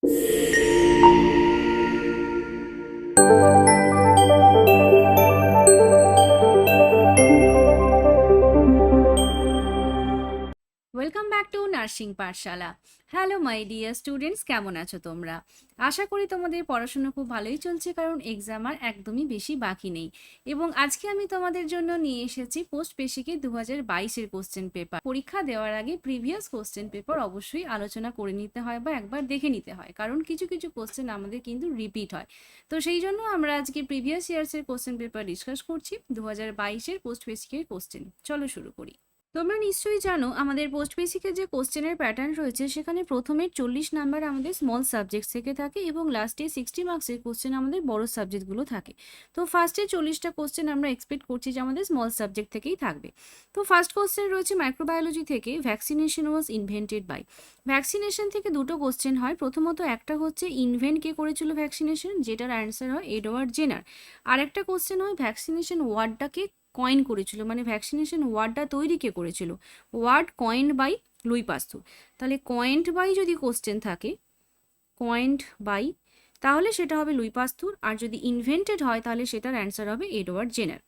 Welcome back to nursing Pathsala. Hello my dear students, কেমন আছো তোমরা? আশা করি তোমাদের পড়াশোনা খুব ভালোই চলছে, কারণ এক্সাম আর একদমই বেশি বাকি নেই। এবং আজকে আমি তোমাদের জন্য নিয়ে এসেছি পোস্ট বেসিকে 2022-এর কোশ্চেন পেপার। পরীক্ষা দেওয়ার আগে প্রিভিয়াস কোশ্চেন পেপার অবশ্যই আলোচনা করে নিতে হয় বা একবার দেখে নিতে হয়, কারণ কিছু কিছু কোশ্চেন আমাদের কিন্তু রিপিট হয়। তো সেই জন্য আমরা আজকে প্রিভিয়াস ইয়ার্সের কোশ্চেন পেপার ডিসকাস করছি, 2022-এর পোস্ট বেসিকের কোশ্চেন। চলো শুরু করি। তোমরা নিশ্চয়ই জানো আমাদের পোস্ট বেসিকের যে কোশ্চেনের প্যাটার্ন রয়েছে সেখানে প্রথমে 40 নাম্বার আমাদের স্মল সাবজেক্টস থেকে থাকে এবং লাস্টে 60 মার্কসের কোশ্চেন আমাদের বড় সাবজেক্টগুলো থাকে। তো ফার্স্টে 40টা কোশ্চেন আমরা এক্সপেক্ট করছি যে আমাদের স্মল সাবজেক্ট থেকেই থাকবে। তো ফার্স্ট কোশ্চেন রয়েছে মাইক্রোবায়োলজি থেকে, vaccination was invented by. Vaccination থেকে দুটো কোশ্চেন হয়। প্রথমত একটা হচ্ছে ইনভেন্ট কে করেছিল ভ্যাকসিনেশন, যেটার অ্যান্সার হয় এডওয়ার্ড জেনার। আর একটা কোশ্চেন হয় ভ্যাকসিনেশন ওয়ার্ডটাকে কয়েন করেছিল, মানে ভ্যাকসিনেশন ওয়ার্ডটা তৈরি কে করেছিল, word coined by Louis Pasteur. তাহলে কয়েন্ড বাই যদি কোশ্চেন থাকে, কয়েন্ড বাই, তাহলে সেটা হবে লুই পাস্তুর। আর যদি ইনভেন্টেড হয় তাহলে সেটার অ্যান্সার হবে Edward Jenner.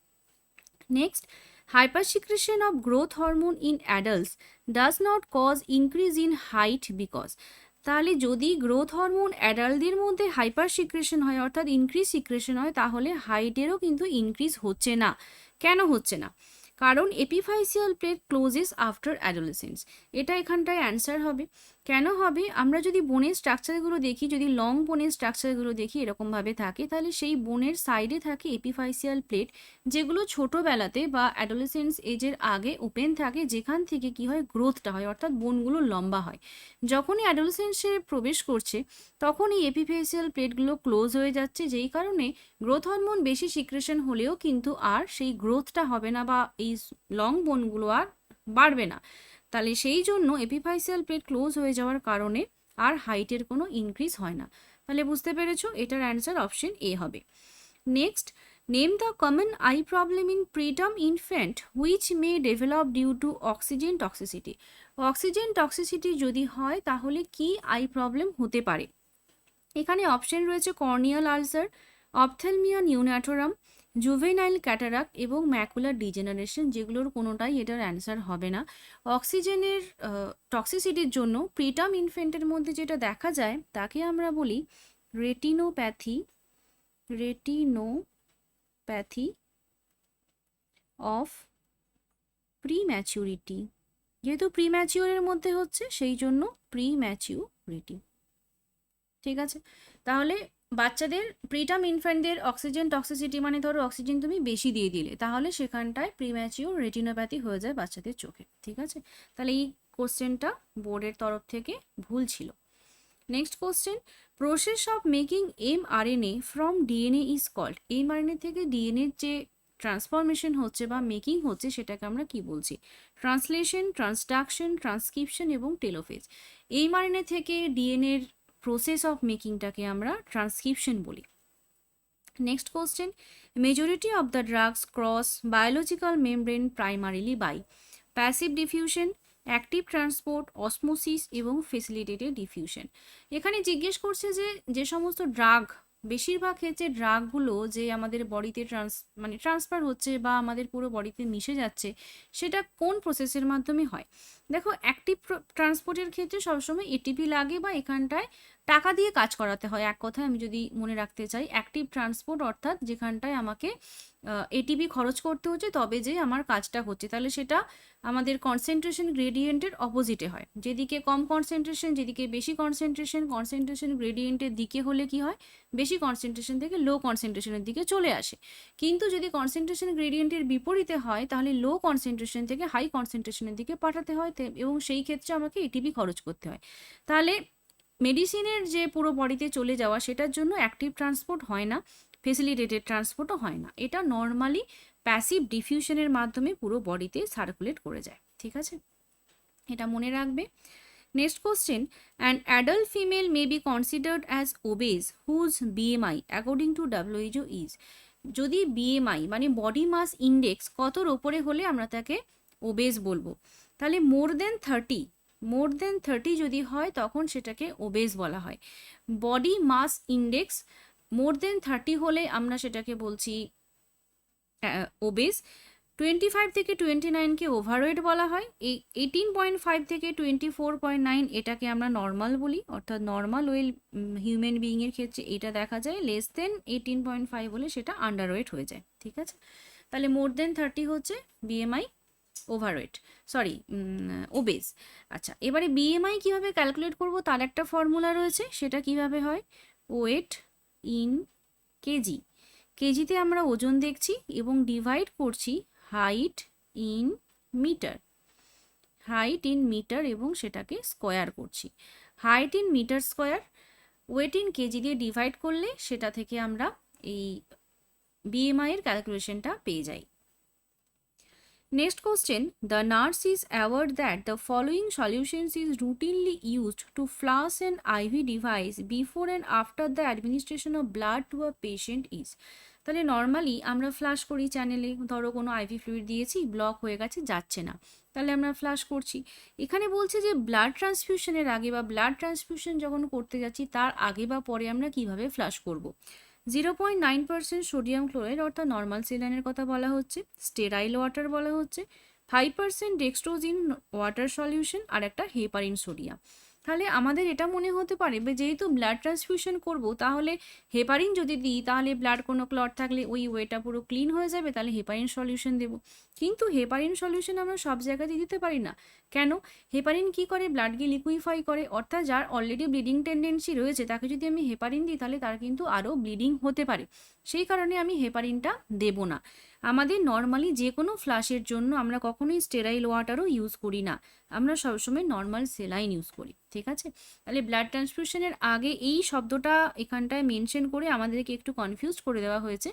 Next, hypersecretion of growth hormone in adults does not cause increase in height because। তাহলে যদি গ্রোথ হরমোন অ্যাডাল্টদের মধ্যে হাইপার সিক্রেশন হয়, অর্থাৎ ইনক্রিজ সিক্রেশন হয়, তাহলে হাইটেরও কিন্তু ইনক্রিজ হচ্ছে না। কেন হচ্ছে না? কারণ epiphyseal plate clauses after adolescence. এটা এখানটায় অ্যান্সার হবে। কেন হবে? আমরা যদি বোনের স্ট্রাকচারগুলো দেখি, যদি লং বোনের স্ট্রাকচারগুলো দেখি এরকমভাবে থাকে, তাহলে সেই বোনের সাইডে থাকে এপিফাইসিয়াল প্লেট, যেগুলো ছোটোবেলাতে বা অ্যাডোলেসেন্স এজের আগে ওপেন থাকে, যেখান থেকে কি হয়, গ্রোথটা হয়, অর্থাৎ বোনগুলো লম্বা হয়। যখনই অ্যাডোলেসেন্সে প্রবেশ করছে তখন এই এপিফেসিয়াল প্লেটগুলো ক্লোজ হয়ে যাচ্ছে, যেই কারণে গ্রোথ হরমোন বেশি সিক্রেশন হলেও কিন্তু আর সেই গ্রোথটা হবে না বা এই লং বোনগুলো আর বাড়বে না। তাহলে সেই জন্য এপিফাইসিয়াল প্লেট ক্লোজ হয়ে যাওয়ার কারণে আর হাইটের কোনো ইনক্রিজ হয় না। তাহলে বুঝতে পেরেছো, এটার অ্যান্সার অপশন এ হবে। Next, name the common eye problem in preterm infant which may develop due to oxygen toxicity. Oxygen toxicity যদি হয় তাহলে কি আই প্রবলেম হতে পারে? এখানে অপশন রয়েছে কর্নিয়াল আলসার, অপথ্যালমিয়া নিউন্যাটোরাম, জুভেনাইল ক্যাটারাক্ট এবং ম্যাকুলার ডিজেনারেশন, যেগুলোর কোনোটাই এটার অ্যান্সার হবে না। অক্সিজেনের টক্সিসিটির জন্য প্রিটার্ম ইনফেন্টের মধ্যে যেটা দেখা যায় তাকে আমরা বলি রেটিনোপ্যাথি, রেটিনোপ্যাথি অফ প্রিম্যাচুরিটি। যেহেতু প্রিম্যাচিওরের মধ্যে হচ্ছে সেই জন্য প্রিম্যাচিউরিটি। ঠিক আছে, তাহলে বাচ্চাদের প্রিটার্ম ইনফ্যান্টদের অক্সিজেন টক্সিসিটি মানে ধরো অক্সিজেন তুমি বেশি দিয়ে দিলে, তাহলে সেখানটায় প্রিম্যাচিওর রেটিনোপ্যাথি হয়ে যায় বাচ্চাদের চোখে। ঠিক আছে, তাহলে এই কোশ্চেনটা বোর্ডের তরফ থেকে ভুল ছিল। Next question, process of making mRNA from DNA is called. mRNA থেকে ডিএনএর যে ট্রান্সফরমেশন হচ্ছে বা মেকিং হচ্ছে সেটাকে আমরা কি বলছি? ট্রান্সলেশন, ট্রান্সডাকশন, ট্রান্সক্রিপশন এবং টেলোফেজ। mRNA থেকে ডিএনএর প্রসেস অফ মেকিংটাকে আমরা ট্রান্সক্রিপশন বলি। Next question, majority of the drugs cross biological membrane primarily by passive diffusion, active transport, osmosis এবং ফেসিলিটেটেড ডিফিউশন। এখানে জিজ্ঞেস করছে যে যে সমস্ত ড্রাগ, বেশিরভাগ ক্ষেত্রে ড্রাগগুলো যে আমাদের বডিতে ট্রান্সফার হচ্ছে বা আমাদের পুরো বডিতে মিশে যাচ্ছে, সেটা কোন প্রসেসের মাধ্যমে হয়? দেখো, অ্যাক্টিভ ট্রান্সপোর্টের ক্ষেত্রে সবসময় এটিপি লাগে বা এখানটায় টাকা দিয়ে কাজ করাতে হয়। এক কথায় আমি যদি মনে রাখতে চাই, অ্যাক্টিভ ট্রান্সপোর্ট অর্থাৎ যেখানটায় আমাকে এটিপি খরচ করতে হচ্ছে তবে যে আমার কাজটা হচ্ছে, তাহলে সেটা আমাদের কনসেন্ট্রেশন গ্রেডিয়েন্টের অপোজিটে হয়। যেদিকে কম কনসেন্ট্রেশন, যেদিকে বেশি কনসেন্ট্রেশন, কনসেন্ট্রেশন গ্রেডিয়েন্টের দিকে হলে কি হয়, বেশি কনসেন্ট্রেশন থেকে লো কনসেন্ট্রেশনের দিকে চলে আসে। কিন্তু যদি কনসেন্ট্রেশন গ্রেডিয়েন্টের বিপরীতে হয় তাহলে লো কনসেন্ট্রেশন থেকে হাই কনসেন্ট্রেশনের দিকে পাঠাতে হয় এবং সেই ক্ষেত্রে আমাকে এটিপি খরচ করতে হয়। তাহলে মেডিসিনের যে পুরো বডিতে চলে যাওয়া সেটার জন্য অ্যাক্টিভ ট্রান্সপোর্ট হয় না, ফেসিলিটেটেড ট্রান্সপোর্টও হয় না, এটা নর্মালি প্যাসিভ ডিফিউশনের মাধ্যমে পুরো বডিতে সার্কুলেট করে যায়। ঠিক আছে, এটা মনে রাখবে। Next question, an adult female may be considered as obese whose BMI according to WHO is. যদি বিএমআই মানে বডি মাস ইন্ডেক্স কতর ওপরে হলে আমরা তাকে ওবেজ বলবো? তাহলে মোর দেন 30 মোর দেন 30 যদি হয় তখন সেটাকে ওবেস বলা হয়। বডি মাস ইন্ডেক্স মোর দেন 30 হলে আমরা সেটাকে বলছি ওবেস। 25 থেকে 29কে ওভারওয়েট বলা হয়। এই 18.5 থেকে 24.9 এটাকে আমরা নর্মাল বলি, অর্থাৎ নর্মাল ওয়েল হিউম্যান বিইংয়ের ক্ষেত্রে এটা দেখা যায়। লেস দেন 18.5 হলে সেটা আন্ডারওয়েট হয়ে যায়। ঠিক আছে, তাহলে মোর দেন 30 হচ্ছে বিএমআই ওভারওয়েট, সরি ওবেস। আচ্ছা, এবারে বিএমআই কিভাবে ক্যালকুলেট করব তার একটা ফর্মুলা রয়েছে। সেটা কিভাবে হয়, ওয়েট ইন কেজি, কেজিতে আমরা ওজন দেখছি এবং ডিভাইড করছি height in metre, height in metre এবং সেটাকে স্কোয়ার করছি। Height in metre square weight in KG দিয়ে ডিভাইড করলে সেটা থেকে আমরা এই বিএমআই এর ক্যালকুলেশনটা পেয়ে যাই। Next question, the nurse is aware that the following solutions is routinely used to flush an IV device before and after the administration of blood to a patient is. তাহলে normally আমরা flush করি চ্যানেলে, ধরো কোনো IV fluid দিয়েছি, block হয়ে গেছে, যাচ্ছে না, তাহলে আমরা ফ্লাশ করছি। এখানে বলছে যে ব্লাড ট্রান্সফিউশনের আগে বা ব্লাড ট্রান্সফিউশন যখন করতে যাচ্ছি তার আগে বা পরে আমরা কিভাবে ফ্লাশ করব। 0.9% সোডিয়াম ক্লোরাইড অর্থাৎ নর্মাল সেলাইনের কথা বলা হচ্ছে, স্টেরাইল ওয়াটার বলা হচ্ছে, 5% ডেক্সট্রোজ ইন ওয়াটার সলিউশন আর একটা হেপারিন সোডিয়াম। তাহলে আমাদের এটা মনে হতে পারে যেহেতু ব্লাড ট্রান্সফিউশন করব তাহলে হেপারিন যদি দিই তাহলে ব্লাড কোনো ক্লট থাকলে ওই ওয়েটা পুরো ক্লিন হয়ে যাবে, তাহলে হেপারিন সলিউশন দেবো। কিন্তু হেপারিন সলিউশন আমরা সব জায়গাতে দিতে পারি না। কেন? হেপারিন কি করে, ব্লাডকে লিকুইফাই করে, অর্থাৎ যার অলরেডি ব্লিডিং টেন্ডেন্সি রয়েছে তাকে যদি আমি হেপারিন দিই তাহলে তার কিন্তু আরও ব্লিডিং হতে পারে, সেই কারণে আমি হেপারিনটা দেব না। আমাদের নর্মালি যে কোনো ফ্লাশের জন্য আমরা কখনোই স্টেরাইল ওয়াটারও ইউজ করি না, আমরা সবসময় নর্মাল সেলাইন ইউজ করি। ঠিক আছে, তাহলে ব্লাড ট্রান্সফিউশনের আগে এই শব্দটা এখানটায় মেনশন করে আমাদেরকে একটু কনফিউজ করে দেওয়া হয়েছে,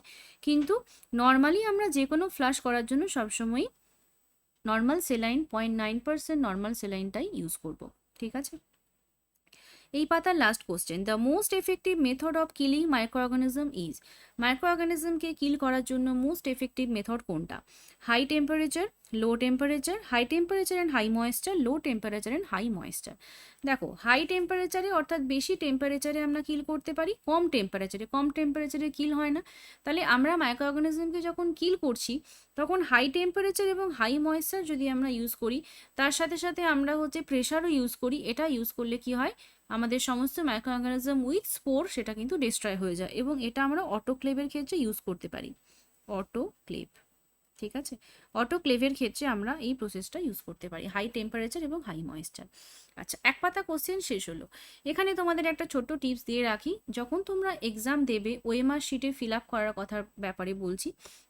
কিন্তু নর্মালি আমরা যে কোনো ফ্লাশ করার জন্য সবসময় নর্মাল সেলাইন 0.9% নর্মাল সেলাইনটাই ইউজ করব। ঠিক আছে, এই পাতার last question, the most effective method of killing microorganism is. মাইক্রোঅর্গানিজমকে কিল করার জন্য মোস্ট এফেক্টিভ মেথড কোনটা? High temperature, low temperature, high temperature and high moisture, low temperature and high moisture. দেখো, হাই টেম্পারেচারে অর্থাৎ বেশি টেম্পারেচারে আমরা কিল করতে পারি, কম টেম্পারেচারে কিল হয় না। তাহলে আমরা মাইক্রোঅর্গানিজমকে যখন কিল করছি তখন হাই টেম্পারেচার এবং হাই ময়েশ্চার যদি আমরা ইউজ করি, তার সাথে সাথে আমরা হচ্ছে প্রেশারও ইউজ করি। এটা ইউজ করলে কি হয়, আমাদের সমস্ত মাইক্রোঅর্গানিজম উইথ স্পোর সেটা কিন্তু ডিস্ট্রয় হয়ে যায়, এবং এটা আমরা অটোক্লেভের ক্ষেত্রে ইউজ করতে পারি, অটোক্লেভ। ঠিক আছে, অটোক্লেভের ক্ষেত্রে আমরা এই প্রসেসটা ইউজ করতে পারি, হাই টেম্পারেচার এবং হাই ময়েশ্চার। আচ্ছা, এক পাতা কোশ্চেন শেষ হলো। এখানে তোমাদের একটা ছোট্ট টিপস দিয়ে রাখি, যখন তোমরা এক্সাম দেবে ওএমআর শিটে ফিল আপ করার কথার ব্যাপারে বলছি,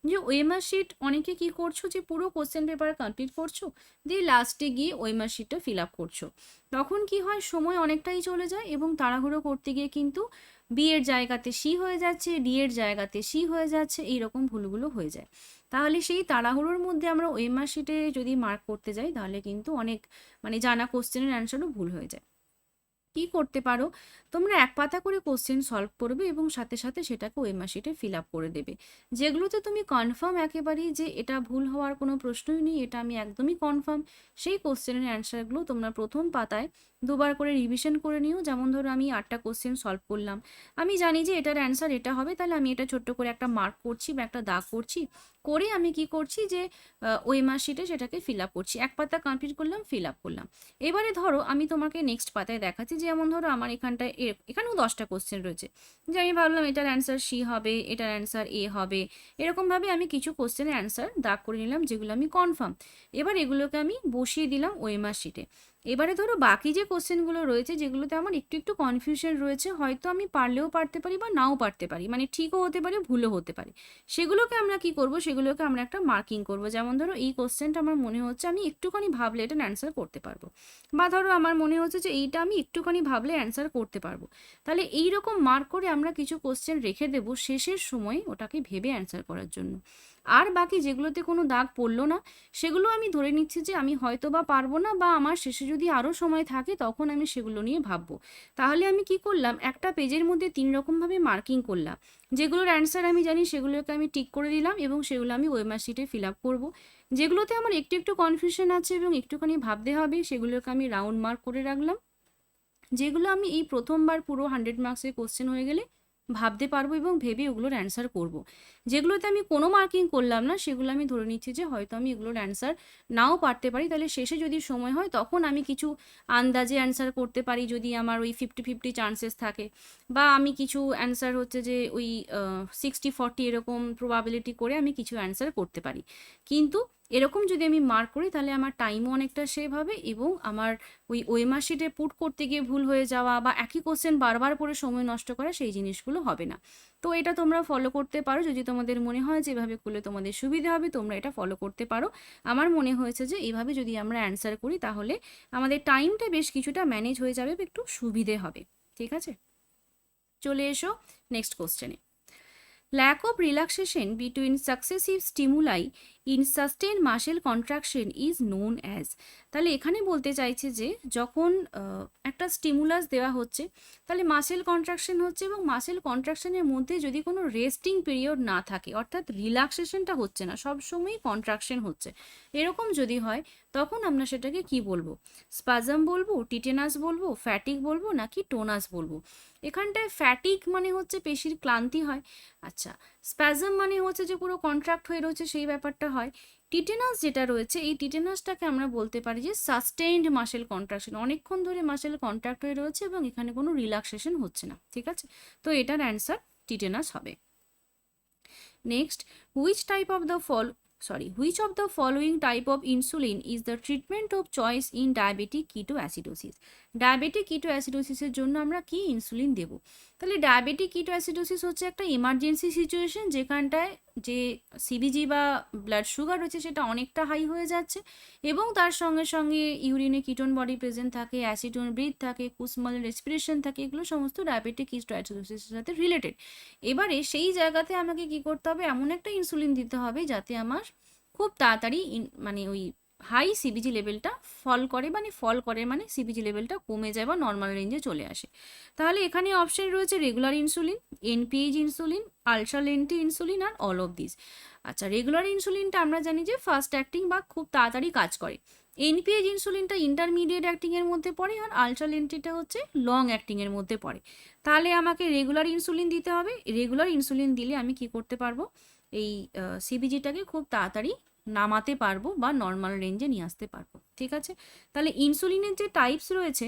যে ওএমআর শিট অনেকে কি করছো যে পুরো কোশ্চেন পেপার কমপ্লিট করছো, দিয়ে লাস্টে গিয়ে ওএমআর শিটটা ফিল আপ করছো, তখন কি হয়, সময় অনেকটাই চলে যায় এবং তাড়াহুড়ো করতে গিয়ে কিন্তু বি এর জায়গাতে সি হয়ে যাচ্ছে, ডি এর জায়গাতে সি হয়ে যাচ্ছে, এইরকম ভুলগুলো হয়ে যায়। তাহলে সেই তাড়াহুড়োর মধ্যে আমরা ওএমআর শিটে যদি মার্ক করতে যাই তাহলে কিন্তু অনেক জানা কোশ্চেনের অ্যান্সারও ভুল হয়ে যায়। কি করতে পারো, তোমরা এক পাতা করে কোশ্চেন সলভ করবে এবং সাথে সাথে সেটাকে ওএমআর শিটে ফিল আপ করে দেবে। যেগুলোতে তুমি কনফার্ম একেবারেই যে এটা ভুল হওয়ার কোনো প্রশ্নই নেই, এটা আমি একদমই কনফার্ম, সেই কোশ্চেনের অ্যান্সারগুলো তোমরা প্রথম পাতায় দুবার করে রিভিশন করে নিও। যেমন ধরো আমি 8টা কোশ্চেন সলভ করলাম, আমি জানি যে এটার অ্যান্সার এটা হবে, তাহলে আমি এটা ছোট্ট করে একটা মার্ক করছি বা একটা দাগ করছি, করে আমি কি করছি যে ওএমআর শিটে সেটাকে ফিল আপ করছি, এক পাতা কমপ্লিট করলাম, ফিল আপ করলাম। এবারে ধরো আমি তোমাকে নেক্সট পাতায় দেখাচ্ছি, যেমন ধরো আমার এখানটায় এখানেও 10টা কোশ্চেন রয়েছে, যে আমি ভাবলাম এটার অ্যান্সার সি হবে, এটার অ্যান্সার এ হবে, এরকমভাবে আমি কিছু কোশ্চেনের অ্যান্সার দাগ করে নিলাম যেগুলো আমি কনফার্ম। এবার এগুলোকে আমি বসিয়ে দিলাম ওএমআর শিটে। এবারে ধরো বাকি যে কোশ্চেনগুলো রয়েছে যেগুলোতে আমার একটু একটু কনফিউশন রয়েছে, হয়তো আমি পারলেও পারতে পারি বা নাও পারতে পারি, ঠিকও হতে পারে ভুলও হতে পারে, সেগুলোকে আমরা কি করব, সেগুলোকে আমরা একটা মার্কিং করব। যেমন ধরো এই কোশ্চেনটা আমার মনে হচ্ছে আমি একটুখানি ভাবলে এটা অ্যান্সার করতে পারবো, বা ধরো আমার মনে হচ্ছে যে এইটা আমি একটুখানি ভাবলে অ্যান্সার করতে পারবো, তাহলে এই রকম মার্ক করে আমরা কিছু কোশ্চেন রেখে দেব শেষের সময় ওটাকে ভেবে অ্যান্সার করার জন্য। আর বাকি যেগুলোতে কোনো দাগ পড়লো না সেগুলো আমি ধরে নিচ্ছি যে আমি হয়তো বা পারবো না, বা আমার শেষে যদি আরও সময় থাকে তখন আমি সেগুলো নিয়ে ভাববো। তাহলে আমি কি করলাম, একটা পেজের মধ্যে 3 রকমভাবে মার্কিং করলাম। যেগুলোর অ্যান্সার আমি জানি সেগুলোকে আমি টিক করে দিলাম এবং সেগুলো আমি ওএমআর শিটে ফিল আপ করবো। যেগুলোতে আমার একটু একটু কনফিউশন আছে এবং একটুখানি ভাবতে হবে সেগুলোকে আমি রাউন্ড মার্ক করে রাখলাম। যেগুলো আমি এই প্রথমবার পুরো 100 মার্কসের কোশ্চেন হয়ে গেলে ভাবতে পারবো এবং ভেবে ওগুলোর অ্যান্সার করব। যেগুলোতে আমি কোনো মার্কিং করলাম না সেগুলো আমি ধরে নিচ্ছি যে হয়তো আমি এগুলোর অ্যান্সার নাও পারতে পারি, তাহলে শেষে যদি সময় হয় তখন আমি কিছু আন্দাজে অ্যান্সার করতে পারি যদি আমার ওই 50-50 চান্সেস থাকে, বা আমি কিছু অ্যান্সার হচ্ছে যে ওই 60-40 এরকম প্রবাবিলিটি করে আমি কিছু অ্যান্সার করতে পারি। কিন্তু এরকম যদি আমি মার্ক করি তাহলে আমার টাইমও অনেকটা সেভ হবে এবং আমার ওই ওএমআর শিটে পুট করতে গিয়ে ভুল হয়ে যাওয়া বা একই কোশ্চেন বারবার পড়ে সময় নষ্ট করা সেই জিনিসগুলো হবে না। তো এটা তোমরা ফলো করতে পারো, যদি তোমাদের মনে হয় যে এভাবে করলে তোমাদের সুবিধা হবে তোমরা এটা ফলো করতে পারো। আমার মনে হয়েছে যে এইভাবে যদি আমরা অ্যান্সার করি তাহলে আমাদের টাইমটা বেশ কিছুটা ম্যানেজ হয়ে যাবে, একটু সুবিধে হবে। ঠিক আছে, চলে এসো নেক্সট কোশ্চেনে। Lack of relaxation between successive stimuli in sustained muscle contraction is known as। তাহলে এখানে বলতে চাইছে যে যখন একটা স্টিমুলাস দেওয়া হচ্ছে তাহলে মাসেল কন্ট্রাকশন হচ্ছে এবং মাসেল কন্ট্রাকশনের মধ্যে যদি কোনো রেস্টিং পিরিয়ড না থাকে, অর্থাৎ রিল্যাক্সেশনটা হচ্ছে না, সবসময় কন্ট্রাকশন হচ্ছে, এরকম যদি হয় তখন আমরা সেটাকে কি বলবো, স্পাজম বলবো, টিটেনাস বলবো, ফ্যাটিক বলবো নাকি টোনাস বলবো। এখানটায় ফ্যাটিক মানে হচ্ছে পেশির ক্লান্তি হয়, আচ্ছা, স্প্যাজম মানে হচ্ছে যে পুরো কন্ট্রাক্ট হয়ে রয়েছে সেই ব্যাপারটা হয়। টিটেনাস যেটা রয়েছে এই টিটেনাসটাকে আমরা বলতে পারি যে সাস্টেইনড মাসেল কন্ট্রাকশন, অনেকক্ষণ ধরে মাসেল কন্ট্রাক্ট হয়ে রয়েছে এবং এখানে কোনো রিল্যাক্সেশন হচ্ছে না। ঠিক আছে, তো এটার অ্যান্সার টিটেনাস হবে। Next, which of the following type of insulin is the treatment of choice in diabetic ketoacidosis? Diabetic কিটোঅ্যাসিডোসিসের জন্য আমরা কি ইনসুলিন দেব? তাহলে ডায়াবেটিক কিটোঅ্যাসিডোসিস হচ্ছে একটা এমার্জেন্সি সিচুয়েশন যেখানটায় যে সিবিজি বা ব্লাড সুগার রয়েছে সেটা অনেকটা হাই হয়ে যাচ্ছে এবং তার সঙ্গে সঙ্গে ইউরিনে কিটোন বডি প্রেজেন্ট থাকে, অ্যাসিটোন ব্রিথ থাকে, কুসমাল রেসপিরেশন থাকে, এগুলো সমস্ত ডায়াবেটিক কিটোঅ্যাসিডোসিসের সাথে রিলেটেড। এবারে সেই জায়গাতে আমাকে কি করতে হবে, এমন একটা ইনসুলিন দিতে হবে যাতে আমার খুব তাড়াতাড়ি মানে ওই হাই সিবিজি লেভেলটা ফল করে মানে সিবিজি লেভেলটা কমে যায় বা নর্মাল রেঞ্জে চলে আসে। তাহলে এখানে অপশন রয়েছে regular insulin, NPH insulin, ultra lente insulin আর অল অফ দিস। আচ্ছা, রেগুলার ইনসুলিনটা আমরা জানি যে ফাস্ট অ্যাক্টিং বা খুব তাড়াতাড়ি কাজ করে, এনপিএইচ ইনসুলিনটা ইন্টারমিডিয়েট অ্যাক্টিংয়ের মধ্যে পড়ে আর আলট্রা লেন্টিটা হচ্ছে লং অ্যাক্টিংয়ের মধ্যে পড়ে। তাহলে আমাকে রেগুলার ইনসুলিন দিতে হবে, রেগুলার ইনসুলিন দিলে আমি কি করতে পারবো, এই সিবিজিটাকে খুব তাড়াতাড়ি নামাতে পারবো বা নর্মাল রেঞ্জে নিয়ে আসতে পারবো। ঠিক আছে, তাহলে ইনসুলিনের যে টাইপস রয়েছে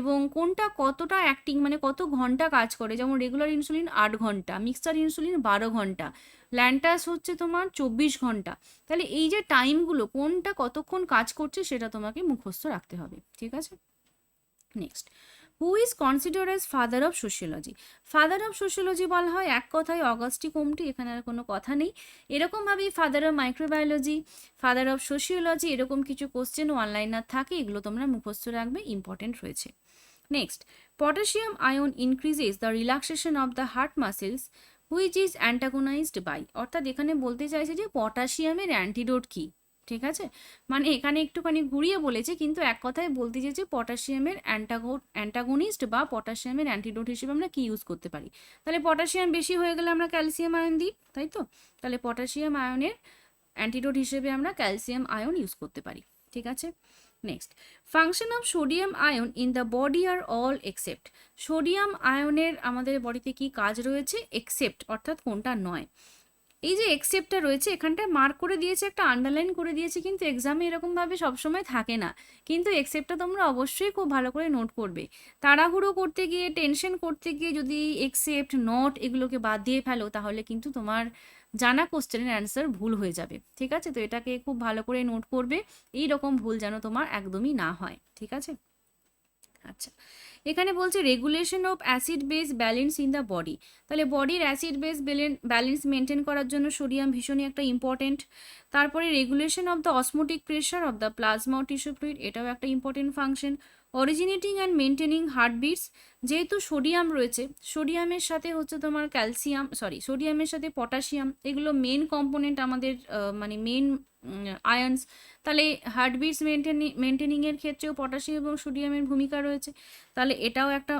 এবং কোনটা কতটা অ্যাক্টিং মানে কত ঘন্টা কাজ করে, যেমন রেগুলার ইনসুলিন 8 ঘন্টা, মিক্সচার ইনসুলিন 12 ঘন্টা, ল্যান্টাস হচ্ছে তোমার 24 ঘন্টা। তাহলে এই যে টাইমগুলো কোনটা কতক্ষণ কাজ করছে সেটা তোমাকে মুখস্থ রাখতে হবে। ঠিক আছে, next, who is considered as father of sociology? Father of sociology বলা হয় এক কথায় অগাস্টি কোমটি, এখানে আর কোনো কথা নেই। এরকমভাবেই father of microbiology, father of sociology, এরকম কিছু কোশ্চেন অনলাইনার থাকে, এগুলো তোমরা মুখস্থ রাখবে, ইম্পর্টেন্ট রয়েছে। Next, potassium ion increases the relaxation of the heart muscles which is antagonized by. অর্থাৎ এখানে বলতে চাইছে যে পটাশিয়ামের অ্যান্টিডোট কি। ঠিক আছে, মানে এখানে একটুখানি ঘুরিয়ে বলেছে কিন্তু এক কথায় বলতে চাইছে পটাশিয়ামের অ্যান্টাগনিস্ট বা পটাশিয়ামের অ্যান্টিডোট হিসেবে আমরা কি ইউজ করতে পারি। তাহলে পটাশিয়াম বেশি হয়ে গেলে আমরা ক্যালসিয়াম আয়ন দিই, তাই তো, তাহলে পটাশিয়াম আয়নের অ্যান্টিডোট হিসেবে আমরা ক্যালসিয়াম আয়ন ইউজ করতে পারি। ঠিক আছে, next, function of sodium ion in the body are all except. Sodium আয়নের আমাদের বডিতে কি কাজ রয়েছে, এক্সেপ্ট অর্থাৎ কোনটা নয়। এই যে এক্সেপ্টটা রয়েছে এখানটায় মার্ক করে দিয়েছে, একটা আন্ডারলাইন করে দিয়েছে, কিন্তু এক্সামে এরকমভাবে সবসময় থাকে না, কিন্তু এক্সেপ্টটা তোমরা অবশ্যই খুব ভালো করে নোট করবে। তাড়াহুড়ো করতে গিয়ে টেনশন করতে গিয়ে যদি এক্সেপ্ট নট এগুলোকে বাদ দিয়ে ফেলো তাহলে কিন্তু তোমার জানা কোশ্চেনের অ্যান্সার ভুল হয়ে যাবে। ঠিক আছে, তো এটাকে খুব ভালো করে নোট করবে, এই রকম ভুল যেন তোমার একদমই না হয়। ঠিক আছে, আচ্ছা, এখানে বলছে regulation of acid base balance in the body. তাহলে বডির অ্যাসিড বেস ব্যালেন্স মেনটেন করার জন্য সোডিয়াম ভীষণই একটা ইম্পর্টেন্ট। তারপরে regulation of the osmotic pressure of the plasma tissue fluid, এটাও একটা important function. Originating and maintaining heartbeats, যেহেতু সোডিয়াম রয়েছে, সোডিয়ামের সাথে হচ্ছে তোমার ক্যালসিয়াম, সোডিয়ামের সাথে পটাশিয়াম, এগুলো মেন কম্পোনেন্ট আমাদের, মানে মেন আয়ন্স। তাহলে হার্টবিটস মেনটেনিংয়ের ক্ষেত্রেও পটাশিয়াম এবং সোডিয়ামের ভূমিকা রয়েছে, তাহলে এটাও একটা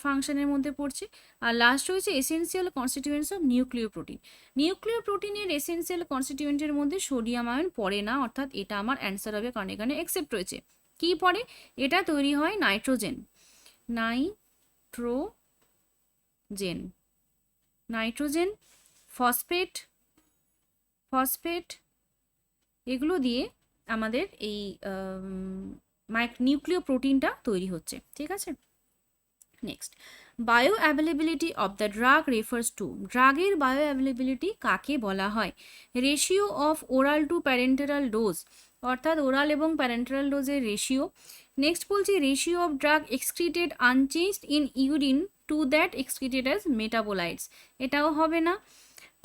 ফাংশনের মধ্যে পড়ছে। আর লাস্ট রয়েছে এসেনশিয়াল কনস্টিটিউয়েন্টস অফ নিউক্লিয় প্রোটিন। নিউক্লিয় প্রোটিনের এসেনশিয়াল কনস্টিটিউয়েন্টের মধ্যে সোডিয়াম আয়ন পড়ে না, অর্থাৎ এটা আমার অ্যান্সার হবে, কারণ এখানে এক্সেপ্ট রয়েছে। কি পড়ে? এটা তৈরি হয় নাইট্রোজেন, নাইট্রোজেন, ফসফেট, এগুলো দিয়ে আমাদের এই নিউক্লিয় প্রোটিনটা তৈরি হচ্ছে, ঠিক আছে। Next, bioavailability of the drug refers to, ড্রাগের বায়ো অ্যাভেলেবিলিটি কাকে বলা হয়? Ratio of oral to parenteral dose, অর্থাৎ ওরাল এবং প্যারেন্টেরাল ডোজের রেশিও। নেক্সট বলছি ratio of drug excreted unchanged in urine to that excreted as metabolites, এটাও হবে না।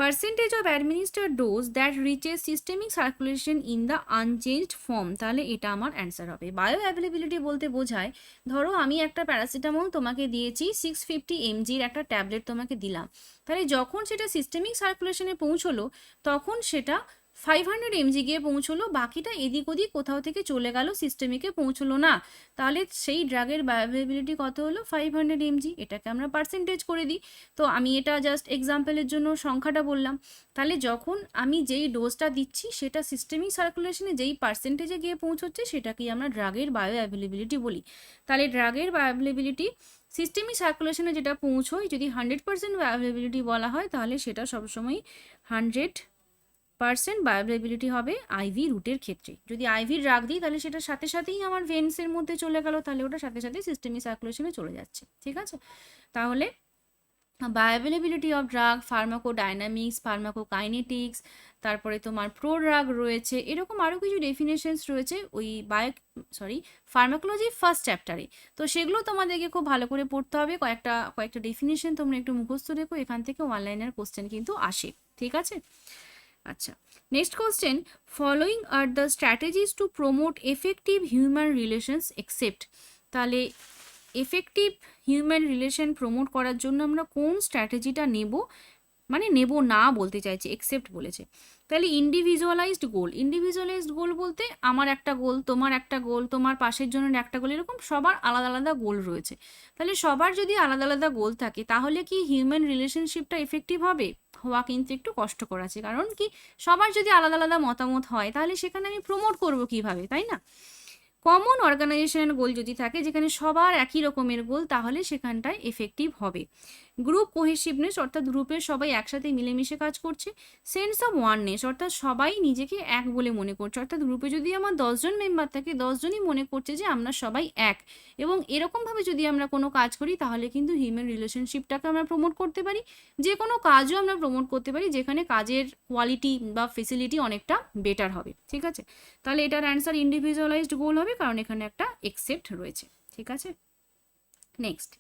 Percentage of administered dose that reaches systemic circulation in the unchanged form, তাহলে এটা আমার অ্যান্সার হবে। বায়ো অ্যাভেলেবিলিটি বলতে বোঝায়, ধরো আমি একটা প্যারাসিটামল তোমাকে দিয়েছি, 650 mg একটা ট্যাবলেট তোমাকে দিলাম, তাহলে যখন সেটা সিস্টেমিক সার্কুলেশনে পৌঁছলো তখন সেটা 500 mg গিয়ে পৌঁছলো, বাকিটা এদিক ওদিক কোথাও থেকে চলে গেল, সিস্টেমিকে পৌঁছলো না, তাহলে সেই ড্রাগের বায়োঅ্যাভেলেবিলিটি কত হলো? 500 mg। এটাকে আমরা পার্সেন্টেজ করে দিই। তো আমি এটা জাস্ট এক্সাম্পলের জন্য সংখ্যাটা বললাম। তাহলে যখন আমি যেই ডোজটা দিচ্ছি সেটা সিস্টেমিক সার্কুলেশনে যেই পার্সেন্টেজে গিয়ে পৌঁছচ্ছে সেটাকেই আমরা ড্রাগের বায়োঅ্যাভেলেবিলিটি বলি। তাহলে ড্রাগের বায়োঅ্যাভেলেবিলিটি সিস্টেমিক সার্কুলেশনে যেটা পৌঁছয়, যদি 100% বায়োঅ্যাভেলেবিলিটি বলা হয় তাহলে সেটা সবসময় 100% বায়োঅ্যাভেলেবিলিটি হবে আইভি রুটের ক্ষেত্রে। যদি আইভি ড্রাগ দিই তাহলে সেটা সাথে সাথেই আমার ভেন্সের মধ্যে চলে গেল, তাহলে ওটা সাথে সাথে সিস্টেমিক সার্কুলেশনে চলে যাচ্ছে, ঠিক আছে। তাহলে bioavailability of drug, pharmacodynamics, pharmacokinetics, তারপরে তোমার প্রোড্রাগ রয়েছে, এরকম আরও কিছু ডেফিনেশনস রয়েছে ওই ফার্মাকোলজি ফার্স্ট চ্যাপ্টারে। তো সেগুলো তোমাদেরকে খুব ভালো করে পড়তে হবে। কয়েকটা ডেফিনেশন তোমরা একটু মুখস্থ রেখো, এখান থেকে ওয়ান লাইনের কোশ্চেন কিন্তু আসে, ঠিক আছে। আচ্ছা, next question, following are the strategies to promote effective human relations except, তাহলে এফেক্টিভ হিউম্যান রিলেশন প্রমোট করার জন্য আমরা কোন স্ট্র্যাটেজিটা নেব, মানে নেব না বলতে চাইছে, এক্সেপ্ট বলেছে। তাহলে ইন্ডিভিজুয়ালাইজড গোল বলতে আমার একটা গোল, তোমার একটা গোল, তোমার পাশের জনের একটা গোল, এরকম সবার আলাদা আলাদা গোল রয়েছে। তাহলে সবার যদি আলাদা আলাদা গোল থাকে তাহলে কি হিউম্যান রিলেশনশিপটা এফেক্টিভ হবে? হওয়া কিন্তু একটু কষ্টকর আছে, কারণ কি সবার যদি আলাদা আলাদা মতামত হয় তাহলে সেখানে আমি প্রমোট করব কিভাবে, তাই না? কমন অর্গানাইজেশনাল গোল যদি থাকে, যেখানে সবার একই রকমের গোল, তাহলে সেখানটায় এফেক্টিভ হবে। গ্রুপ কোহেসিভনেস, অর্থাৎ গ্রুপের সবাই একসাথে মিলেমিশে কাজ করছে। সেন্স অফ ওয়াননেস, অর্থাৎ সবাই নিজেকে এক বলে মনে করছে, অর্থাৎ গ্রুপে যদি আমার 10 জন মেম্বার থাকে 10 জনই মনে করছে যে আমরা সবাই এক, এবং এরকমভাবে যদি আমরা কোনো কাজ করি তাহলে কিন্তু হিউম্যান রিলেশনশিপটাকে আমরা প্রমোট করতে পারি। যে কোনো কাজও আমরা প্রমোট করতে পারি যেখানে কাজের কোয়ালিটি বা ফেসিলিটি অনেকটা বেটার হবে, ঠিক আছে। তাহলে এটার অ্যান্সার ইন্ডিভিজুয়ালাইজড গোল হবে, কারণ এখানে একটা এক্সেপ্ট রয়েছে, ঠিক আছে। Next,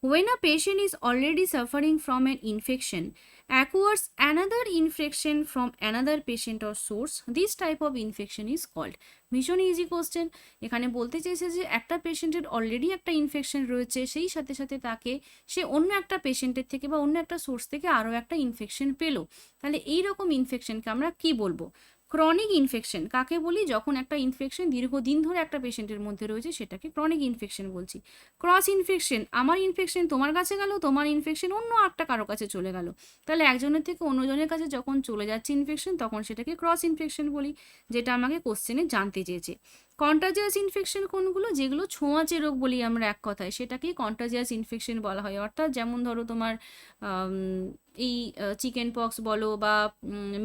when a patient is already suffering from an infection acquires another infection from another patient or source, this type of infection is called, ভীষণ ইজি কোশ্চেন। এখানে বলতে চেয়েছে যে একটা পেশেন্টের অলরেডি একটা ইনফেকশন রয়েছে, সেই সাথে সাথে তাকে সে অন্য একটা পেশেন্টের থেকে বা অন্য একটা সোর্স থেকে আরও একটা ইনফেকশন পেলো, তাহলে এই রকম ইনফেকশনকে আমরা কি বলবো? ক্রনিক ইনফেকশন কাকে বলি? যখন একটা ইনফেকশন দীর্ঘদিন ধরে একটা পেশেন্টের মধ্যে রয়েছে সেটাকে ক্রনিক ইনফেকশন বলছি। ক্রস ইনফেকশন, আমার ইনফেকশন তোমার কাছে গেল, তোমার ইনফেকশন অন্য একটা কারো কাছে চলে গেল, তাহলে একজনের থেকে অন্যজনের কাছে যখন চলে যাচ্ছে ইনফেকশন তখন সেটাকে ক্রস ইনফেকশন বলি, যেটা আমাকে কোশ্চেনে জানতে চেয়েছে। কন্টাজিয়াস ইনফেকশন কোনগুলো? যেগুলো ছোঁয়াচে রোগ বলি আমরা এক কথায়, সেটাকেই কন্টাজিয়াস ইনফেকশন বলা হয়। অর্থাৎ যেমন ধরো তোমার এই চিকেন পক্স বলো বা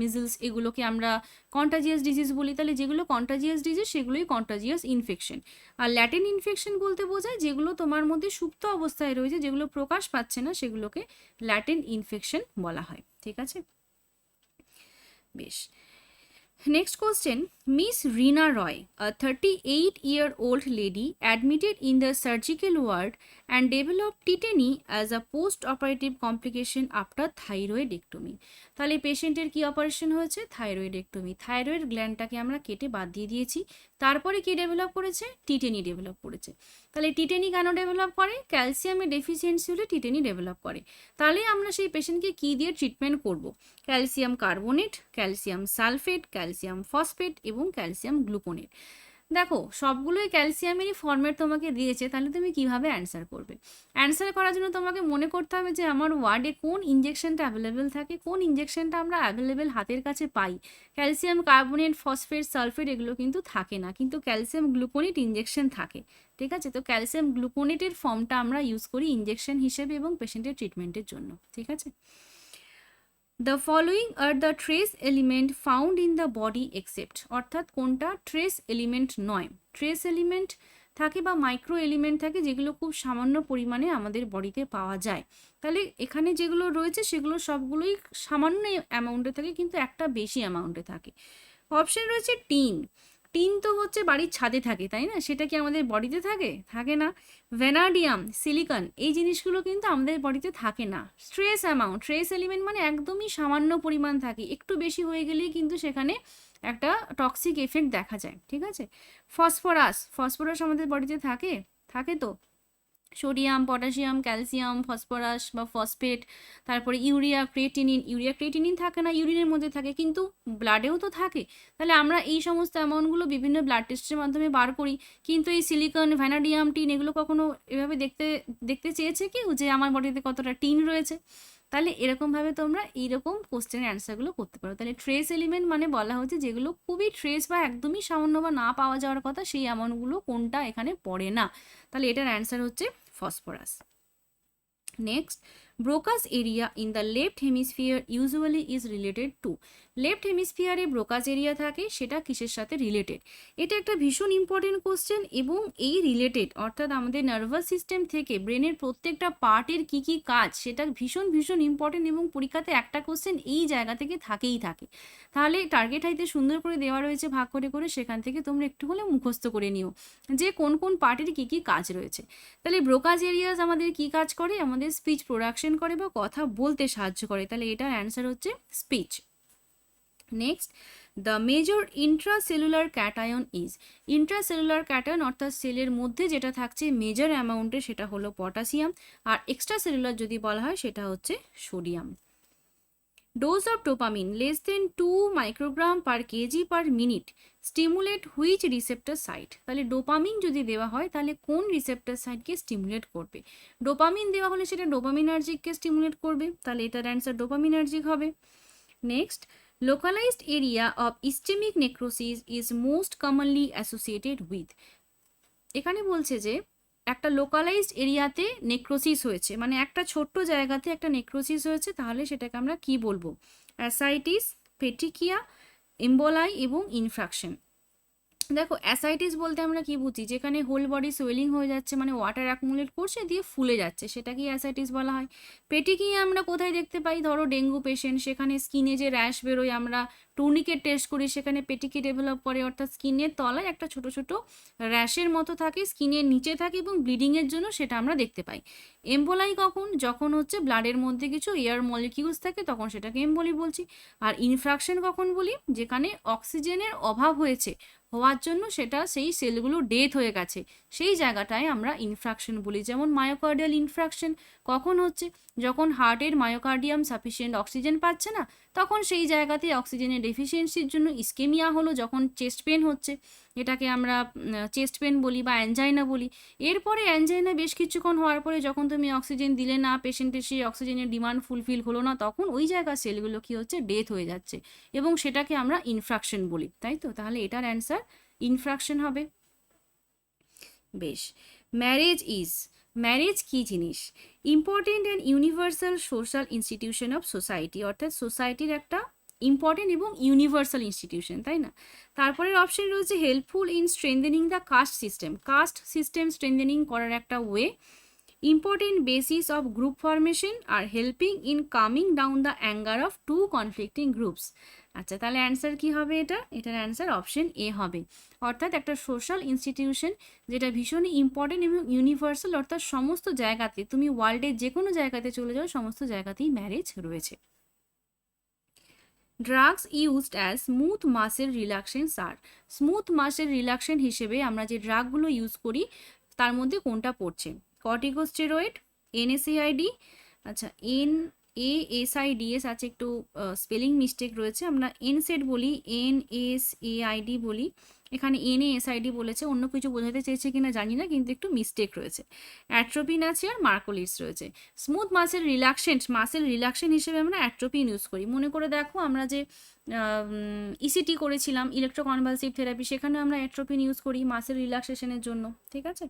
মিজলস, এগুলোকে আমরা কন্টাজিয়াস ডিজিজ বলি, তাহলে যেগুলো কন্টাজিয়াস ডিজিজ সেগুলোই কন্টাজিয়াস ইনফেকশন। আর ল্যাটেন্ট ইনফেকশন বলতে বোঝায় যেগুলো তোমার মধ্যে সুপ্ত অবস্থায় রয়েছে, যেগুলো প্রকাশ পাচ্ছে না, সেগুলোকে ল্যাটেন্ট ইনফেকশন বলা হয়, ঠিক আছে। বেশ, next question, Miss Reena Roy, a 38-year-old lady admitted in the surgical ward and developed tetany as a post-operative complication after thyroidectomy. তাহলে পেশেন্টের কি অপারেশন হয়েছে? থাইরয়েডেক্টমি। থাইরয়েড গ্ল্যান্ডটাকে আমরা কেটে বাদ দিয়ে দিয়েছি, তারপরে কি ডেভেলপ করেছে? টিটেনি ডেভেলপ করেছে। তাহলে টিটেনি কেন ডেভেলপ করে? ক্যালসিয়ামের ডেফিসিয়েন্সি হলে টিটেনি ডেভেলপ করে। তাহলে আমরা সেই পেশেন্টকে কি দিয়ে ট্রিটমেন্ট করব? Calcium carbonate, calcium sulphate, calcium phosphate এবং ক্যালসিয়াম গ্লুকোনেট। দেখো সবগুলোই ক্যালসিয়ামেরই ফর্মেট তোমাকে দিয়েছে, তাহলে তুমি কিভাবে অ্যান্সার করবে? অ্যান্সার করার জন্য তোমাকে মনে করতে হবে যে আমার ওয়ার্ডে কোন ইনজেকশনটা অ্যাভেলেবেল থাকে, কোন ইনজেকশনটা আমরা অ্যাভেলেবেল হাতের কাছে পাই। ক্যালসিয়াম কার্বনেট, ফসফেট, সালফেট এগুলো কিন্তু থাকে না, কিন্তু ক্যালসিয়াম গ্লুকোনেট ইনজেকশন থাকে। ঠিক আছে, তো ক্যালসিয়াম গ্লুকোনেটের ফর্মটা আমরা ইউজ করি ইনজেকশন হিসেবে এবং পেশেন্টের ট্রিটমেন্টের জন্য। ঠিক আছে। The following are the trace element found in the body except, অর্থাৎ কোনটা ট্রেস এলিমেন্ট নয়। ট্রেস এলিমেন্ট থাকে বা মাইক্রো এলিমেন্ট থাকে যেগুলো খুব সামান্য পরিমাণে আমাদের বডিতে পাওয়া যায়। তাহলে এখানে যেগুলো রয়েছে সেগুলো সবগুলোই সামান্য অ্যামাউন্টে থাকে, কিন্তু একটা বেশি অ্যামাউন্টে থাকে। অপশন রয়েছে টিন। টিন তো হচ্ছে বাড়ির ছাদে থাকে, তাই না? সেটা কি আমাদের বডিতে থাকে? থাকে না। ভ্যানাডিয়াম, সিলিকন এই জিনিসগুলো কিন্তু আমাদের বডিতে থাকে না। ট্রেস অ্যামাউন্ট, ট্রেস এলিমেন্ট মানে একদমই সামান্য পরিমাণ থাকে, একটু বেশি হয়ে গেলেই কিন্তু সেখানে একটা টক্সিক এফেক্ট দেখা যায়। ঠিক আছে। ফসফরাস, ফসফরাস আমাদের বডিতে থাকে? থাকে তো। সোডিয়াম, পটাশিয়াম, ক্যালসিয়াম, ফসফরাস বা ফসফেট, তারপরে ইউরিয়া, ক্রিয়েটিনিন। ইউরিয়া ক্রিয়েটিনিন থাকে না, ইউরিনের মধ্যে থাকে, কিন্তু ব্লাডেও তো থাকে। তাহলে আমরা এই সমস্ত অ্যামাউন্টগুলো বিভিন্ন ব্লাড টেস্টের মাধ্যমে বার করি, কিন্তু এই সিলিকন, ভ্যানাডিয়াম, টিন এগুলো কখনো এভাবে দেখতে চেয়েছে কেউ যে আমার বডিতে কতটা টিন রয়েছে? তাহলে এরকমভাবে তোমরা এইরকম কোশ্চেনের অ্যান্সারগুলো করতে পারো। তাহলে ট্রেস এলিমেন্ট মানে বলা হচ্ছে যেগুলো খুবই ট্রেস বা একদমই সামান্য বা না পাওয়া যাওয়ার কথা, সেই অ্যামাউন্টগুলো কোনটা এখানে পড়ে না। তাহলে এটার অ্যান্সার হচ্ছে phosphorus. Next, Broca's area in the left hemisphere usually is related to. Left হেমিস্ফিয়ারে ব্রোকাস এরিয়া থাকে, সেটা কিসের সাথে রিলেটেড? এটা একটা ভীষণ ইম্পর্টেন্ট কোশ্চেন এবং এই রিলেটেড অর্থাৎ আমাদের নার্ভাস সিস্টেম থেকে ব্রেনের প্রত্যেকটা পার্টের কি কি কাজ সেটা ভীষণ ভীষণ ইম্পর্টেন্ট, এবং পরীক্ষাতে একটা কোশ্চেন এই জায়গা থেকে থাকেই থাকে। তাহলে টার্গেট হাইতে সুন্দর করে দেওয়া রয়েছে ভাগ করে করে, সেখান থেকে তোমরা একটু হলে মুখস্থ করে নিও যে কোন কোন পার্টের কি কি কাজ রয়েছে। তাহলে ব্রোকাস এরিয়াস আমাদের কি কাজ করে? আমাদের স্পিচ প্রোডাকশন করে বা কথা বলতে সাহায্য করে। তাহলে এটার অ্যান্সার হচ্ছে speech. Next, the major intracellular cation is. Intracellular cation অর্থাৎ সেলের মধ্যে যেটা থাকছে মেজর অ্যামাউন্টে সেটা হলো পটাশিয়াম, আর এক্সট্রা সেলুলার যদি বলা হয় সেটা হচ্ছে sodium. Dose of dopamine less than 2 microgram per KG per minute stimulate which receptor site. তাহলে ডোপামিন যদি দেওয়া হয় তাহলে কোন রিসেপ্টর সাইটকে স্টিমুলেট করবে? ডোপামিন দেওয়া হলে সেটা ডোপামিনার্জিককে স্টিমুলেট করবে, তাহলে এটার অ্যান্সার ডোপামিনার্জিক হবে। Next, localized area of ischemic necrosis is most commonly associated with. এখানে বলছে যে একটা লোকালাইজড এরিয়াতে নেক্রোসিস হয়েছে, মানে একটা ছোট্ট জায়গাতে একটা নেক্রোসিস হয়েছে, তাহলে সেটাকে আমরা কি বলবো? অ্যাসাইটিস, পেটিকিয়া, এম্বোলাই এবং ইনফ্রাকশন। দেখো অ্যাসাইটিস বলতে আমরা কি বুঝি? যেখানে হোল বডি সোয়েলিং হয়ে যাচ্ছে, মানে ওয়াটার অ্যাকুমুলেট করছে দিয়ে ফুলে যাচ্ছে, সেটাকেই অ্যাসাইটিস বলা হয়। পেটিকিয়া আমরা কোথায় দেখতে পাই? ধরো ডেঙ্গু পেশেন্ট, সেখানে স্কিনে যে র্যাশ বেরোয়, আমরা টুর্নিকেট টেস্ট করি, সেখানে পেটিকি ডেভেলপ করে, অর্থাৎ স্কিনের তলায় একটা ছোট ছোট র্যাশের মতো থাকে, স্কিনের নিচে থাকে এবং ব্লিডিংয়ের জন্য সেটা আমরা দেখতে পাই। এম্বোলাই কখন? যখন হচ্ছে ব্লাডের মধ্যে কিছু এয়ার মলিকিউলস থাকে, তখন সেটাকে এম্বোলি বলছি। আর ইনফ্রাকশন কখন বলি? যেখানে অক্সিজেনের অভাব হয়েছে, হওয়ার জন্য সেটা সেই সেলগুলো ডেথ হয়ে গেছে, সেই জায়গাটায় আমরা ইনফ্রাকশন বলি। যেমন মায়োকার্ডিয়াল ইনফ্রাকশন কখন হচ্ছে? যখন হার্টের মায়োকার্ডিয়াম সাফিসিয়েন্ট অক্সিজেন পাচ্ছে না, তখন সেই জায়গাতে অক্সিজেনের ডেফিসিয়েন্সির জন্য ইস্কেমিয়া হলো। যখন চেস্ট পেন হচ্ছে, এটাকে আমরা চেস্ট পেন বলি বা অ্যানজাইনা বলি। এরপরে অ্যানজাইনা বেশ কিছুক্ষণ হওয়ার পরে যখন তুমি অক্সিজেন দিলে না, পেশেন্টের সেই অক্সিজেনের ডিমান্ড ফুলফিল হলো না, তখন ওই জায়গার সেলগুলো কি হচ্ছে? ডেথ হয়ে যাচ্ছে, এবং সেটাকে আমরা ইনফ্রাকশন বলি, তাই তো? তাহলে এটার অ্যান্সার ইনফ্রাকশন হবে। বেশ, ম্যারেজ কি জিনিস? Important and universal social institution of society, অর্থাৎ সোসাইটির একটা ইম্পর্টেন্ট এবং ইউনিভার্সাল ইনস্টিটিউশন, তাই না? তারপরের অপশন রয়েছে helpful in strengthening the caste system. Caste system strengthening করার একটা way. Important basis of group formation আর helping in coming down the anger of two conflicting groups. আচ্ছা, তাহলে অ্যান্সার কি হবে এটার অ্যান্সার অপশন এ হবে। অর্থাৎ একটা সোশ্যাল ইনস্টিটিউশন যেটা ভীষণই ইম্পর্টেন্ট এবং ইউনিভার্সাল, অর্থাৎ সমস্ত জায়গাতে, তুমি ওয়ার্ল্ডের যে কোনো জায়গাতে চলে যাও, সমস্ত জায়গাতেই ম্যারেজ রয়েছে। Drugs used as smooth muscle relaxants are, smooth muscle relaxant হিসেবে আমরা যে ড্রাগগুলো ইউজ করি তার মধ্যে কোনটা পড়ছে? কর্টিকোস্টেরয়েড, এনএসএআইডি, আচ্ছা এনএএসআইডিএস আছে, একটু স্পেলিং মিস্টেক রয়েছে, আমরা এনসেড বলি, এনএসএআইডি বলি, এখানে এনএএসআইডি বলেছে, অন্য কিছু বোঝাতে চেয়েছে কিনা জানি না, কিন্তু একটু মিস্টেক রয়েছে। অ্যাট্রোপিন আছে আর মার্কোলিডস রয়েছে। স্মুথ মাসেল রিল্যাক্সেন্ট হিসেবে আমরা অ্যাট্রোপিন ইউজ করি। মনে করে দেখো আমরা যে ইসিটি করেছিলাম, ইলেকট্রোকনভালসিভ থেরাপি, সেখানে আমরা অ্যাট্রোপিন ইউজ করি মাসেল রিল্যাক্সেশনের জন্য, ঠিক আছে।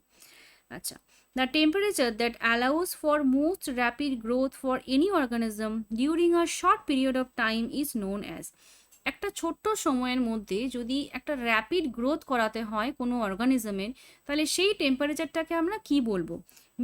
আচ্ছা, the temperature that allows for most rapid growth for any organism during a short period of time is known as, একটা ছোট্ট সময়ের মধ্যে যদি একটা র্যাপিড গ্রোথ করাতে হয় কোনো অর্গানিজমের, তাহলে সেই টেম্পারেচারটাকে আমরা কি বলবো?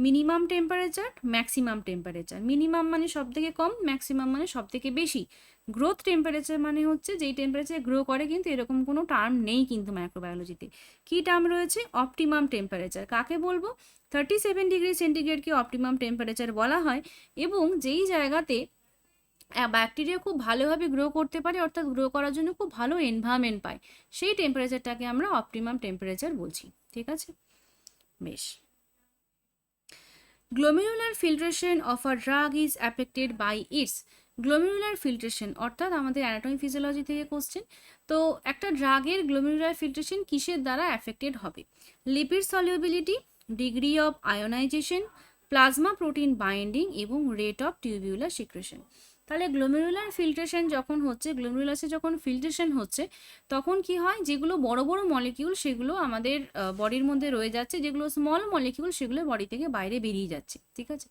Minimum temperature, maximum temperature. Minimum মানে সব থেকে কম, ম্যাক্সিমাম মানে সব থেকে বেশি। গ্রোথ টেম্পারেচার মানে হচ্ছে যেই টেম্পারেচার গ্রো করে, কিন্তু এরকম কোনো টার্ম নেই কিন্তু মাইক্রোবায়োলজিতে। কি টার্ম রয়েছে? Optimum temperature. কাকে বলবো? 37 ডিগ্রি সেন্টিগ্রেডকে অপটিমাম টেম্পারেচার বলা হয়। এবং যেই জায়গাতে ব্যাকটেরিয়া খুব ভালোভাবে গ্রো করতে পারে, অর্থাৎ গ্রো করার জন্য খুব ভালো এনভায়রনমেন্ট পায়, সেই টেম্পারেচারটাকে আমরা অপটিমাম টেম্পারেচার বলছি, ঠিক আছে। বেশ। Glomerular filtration of a drug is affected by its, glomerular filtration অর্থাৎ আমাদের অ্যানাটমি ফিজিওলজি থেকে কোশ্চেন। তো একটা ড্রাগের গ্লোমেরুলার ফিল্ট্রেশন কিসের দ্বারা অ্যাফেক্টেড হবে? Lipid solubility, degree of ionisation, plasma protein binding এবং রেট অফ টিউবিউলার সিক্রেশন। তাহলে গ্লোমেরুলার ফিল্ট্রেশন যখন হচ্ছে, গ্লোমেরুলাসে যখন ফিল্ট্রেশন হচ্ছে, তখন কি হয়? যেগুলো বড় বড় মলিকিউল সেগুলো আমাদের বডির মধ্যে রয়ে যাচ্ছে, যেগুলো স্মল মলিকিউল সেগুলো বডি থেকে বাইরে বেরিয়ে যাচ্ছে, ঠিক আছে।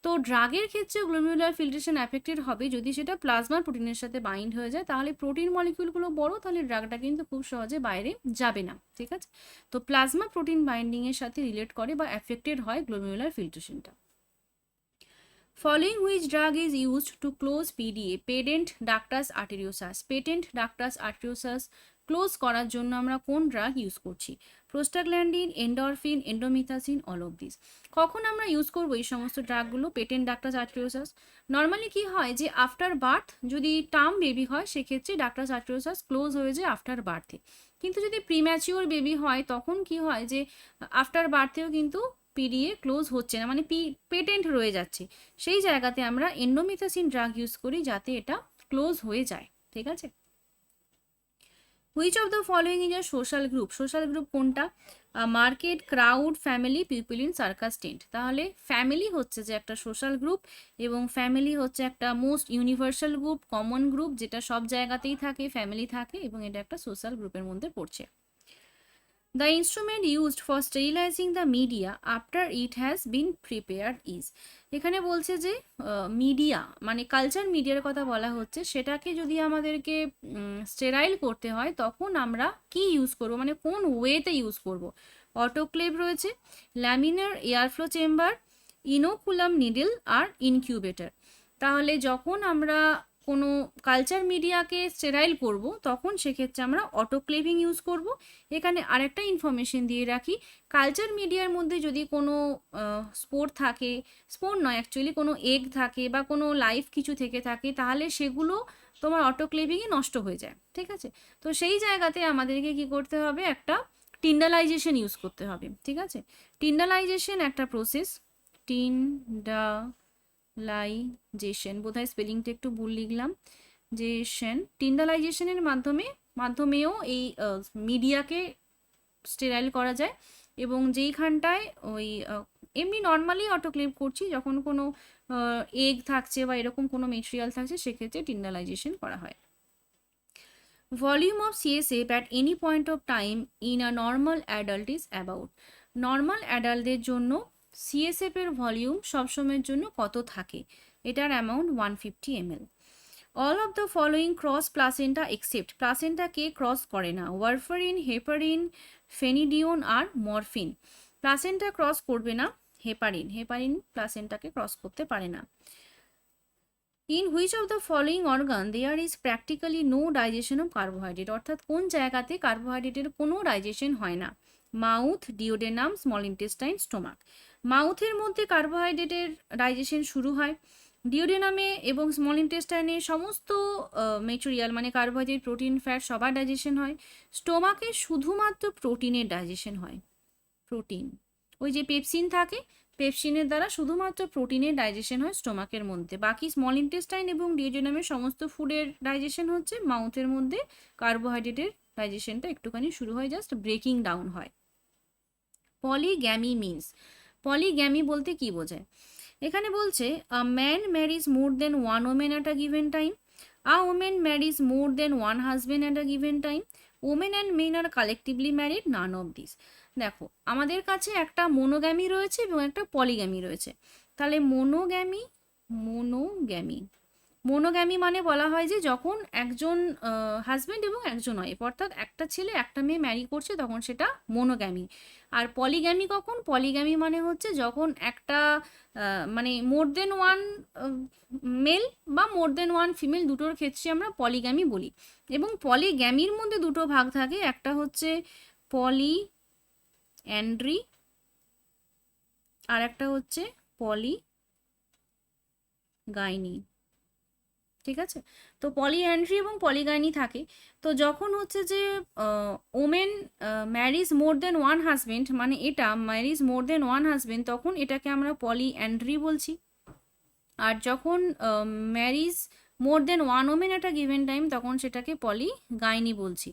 তো ড্রাগের ক্ষেত্রে গ্লোমেরুলার ফিল্ট্রেশন অ্যাফেক্টেড হবে যদি সেটা প্লাজমা প্রোটিনের সাথে বাইন্ড হয়ে যায়, তাহলে প্রোটিন মলিকিউলগুলো বড়, তাহলে ড্রাগটা কিন্তু খুব সহজে বাইরে যাবে না, ঠিক আছে। তো প্লাজমা প্রোটিন বাইন্ডিংয়ের সাথে রিলেট করে বা অ্যাফেক্টেড হয় glomerular ফিল্ট্রেশনটা। Following which drug is used to close PDA, patent ductus arteriosus, patent ductus arteriosus close করার জন্য আমরা কোন ড্রাগ ইউজ করছি? Prostaglandin, endorphin, indomethacin, all of this. কখন আমরা ইউজ করবো এই সমস্ত ড্রাগগুলো? Patent ductus arteriosus. নর্মালি কি হয় যে আফটার বার্থ যদি টার্ম বেবি হয়, সেক্ষেত্রে ডাক্টাস আর্টেরিওসাস ক্লোজ হয়ে যায় আফটার বার্থে। কিন্তু যদি প্রিম্যাচিওর বেবি হয়, তখন কি হয় যে আফটার বার্থেও কিন্তু পিডিএ ক্লোজ হচ্ছে না, মানে পেটেন্ট রয়ে যাচ্ছে। সেই জায়গাতে আমরা এন্ডোমিথাসিন ড্রাগ ইউজ করি যাতে এটা ক্লোজ হয়ে যায়, ঠিক আছে। Which of the following is a social group, social group কোনটা? মার্কেট, ক্রাউড, ফ্যামিলি, পিউপিলিন, সার্কাস, টেন্ট। তাহলে ফ্যামিলি হচ্ছে যে একটা সোশ্যাল গ্রুপ, এবং ফ্যামিলি হচ্ছে একটা most universal group, common group, যেটা সব জায়গাতেই থাকে, ফ্যামিলি থাকে, এবং এটা একটা সোশ্যাল গ্রুপের মধ্যে পড়ছে। The instrument used for sterilizing the media after it has been prepared is, এখানে বলছে যে মিডিয়া মানে কালচার মিডিয়ার কথা বলা হচ্ছে, সেটাকে যদি আমাদেরকে স্টেরাইল করতে হয় তখন আমরা কি ইউজ করব, মানে কোন ওয়েতে ইউজ করব? অটোক্লেভ রয়েছে, laminar airflow chamber, inoculum needle আর ইনকিউবেটর। তাহলে যখন আমরা কোনো কালচার মিডিয়াকে স্টেরাইল করব, তখন সেক্ষেত্রে আমরা অটোক্লেভিং ইউজ করব। এখানে আরেকটা ইনফরমেশন দিয়ে রাখি, কালচার মিডিয়ার মধ্যে যদি কোনো স্পোর থাকে, স্পোর নয় অ্যাকচুয়ালি, কোনো এগ থাকে বা কোনো লাইফ কিছু থেকে থাকে, তাহলে সেগুলো তোমার অটোক্লেভিংয়ে নষ্ট হয়ে যায়, ঠিক আছে। তো সেই জায়গাতে আমাদেরকে কি করতে হবে? একটা টিন্ডালাইজেশন ইউজ করতে হবে, ঠিক আছে। টিন্ডালাইজেশন একটা প্রসেস, টিন্ডালাইজেশন, বোধহয় স্পেলিংটা একটু ভুল লিখলাম, জেশন। টিন্ডালাইজেশনের মাধ্যমেও এই মিডিয়াকে স্টেরাইল করা যায়, এবং যেইখানটায় ওই এমনি নর্মালি অটোক্লেভ করছি, যখন কোনো এগ থাকছে বা এরকম কোনো মেটেরিয়াল থাকছে, সেক্ষেত্রে টিন্ডালাইজেশন করা হয়। Volume of CSF at any point of time in a normal adult is about, normal অ্যাডাল্টদের জন্য CSF এর ভলিউম সবসময়ের জন্য কত থাকে? এটার amount 150 ml। All of the following cross placenta except, placenta কে ক্রস করে না? ওয়ারফারিন, হেপারিন, ফেনিডিওন আর মরফিন। প্লাসেন্টা ক্রস করবে না হেপারিন প্লাসেন্টাকে ক্রস করতে পারে না। In which of the following organ there is practically no digestion of carbohydrate, অর্থাৎ কোন জায়গাতে কার্বোহাইড্রেটের কোনো ডাইজেশন হয় না? Mouth, duodenum, small intestine, stomach. মাউথের মধ্যে কার্বোহাইড্রেটের ডাইজেশন শুরু হয়, ডিওডেনামে এবং স্মল ইন্টেস্টাইনে সমস্ত মেটেরিয়াল মানে কার্বোহাইড্রেট, প্রোটিন, ফ্যাট সবার ডাইজেশন হয়। স্টোমাকে শুধুমাত্র প্রোটিনের ডাইজেশন হয়। প্রোটিন, ওই যে পেপসিন থাকে, পেপসিনের দ্বারা শুধুমাত্র প্রোটিনের ডাইজেশন হয় স্টোমাকের মধ্যে। বাকি স্মল ইন্টেস্টাইন এবং ডিওডেনামের সমস্ত ফুডের ডাইজেশন হচ্ছে মাউথের মধ্যে। কার্বোহাইড্রেটের ডাইজেশনটা একটুখানি শুরু হয়, জাস্ট ব্রেকিং ডাউন হয়। পলিগ্যামি মিনস, পলিগ্যামি বলতে কি বোঝায়? এখানে বলছে a man marriage more than one women at a given time, a women marriage more than one husband at a given time, women and men are collectively married, none of this. দেখো, আমাদের কাছে একটা মোনোগ্যামি রয়েছে এবং একটা polygamy রয়েছে। তাহলে মোনোগ্যামি, মোনোগ্যামি মোনোগ্যামি মানে বলা হয় যে যখন একজন হাজব্যান্ড এবং একজন ওয়াইফ, অর্থাৎ একটা ছেলে একটা মেয়ে ম্যারি করছে, তখন সেটা মোনোগ্যামি। আর পলিগ্যামি কখন? পলিগ্যামি মানে হচ্ছে যখন একটা মানে মোর দেন ওয়ান মেল বা মোর দেন ওয়ান ফিমেল, দুটোর ক্ষেত্রে আমরা পলিগ্যামি বলি। এবং পলিগ্যামির মধ্যে দুটো ভাগ থাকে, একটা হচ্ছে পলি অ্যান্ড্রি আর একটা হচ্ছে পলিগাইনি। ঠিক আছে, তো পলিঅ্যান্ড্রি এবং পলিগাইনি থাকে। তো যখন হচ্ছে যে women marriage more than one husband, মানে এটা marriage more than one husband, তখন এটাকে আমরা পলিঅ্যান্ড্রি বলছি। আর যখন marriage more than one women at a given time, তখন সেটাকে পলিগাইনি বলছি।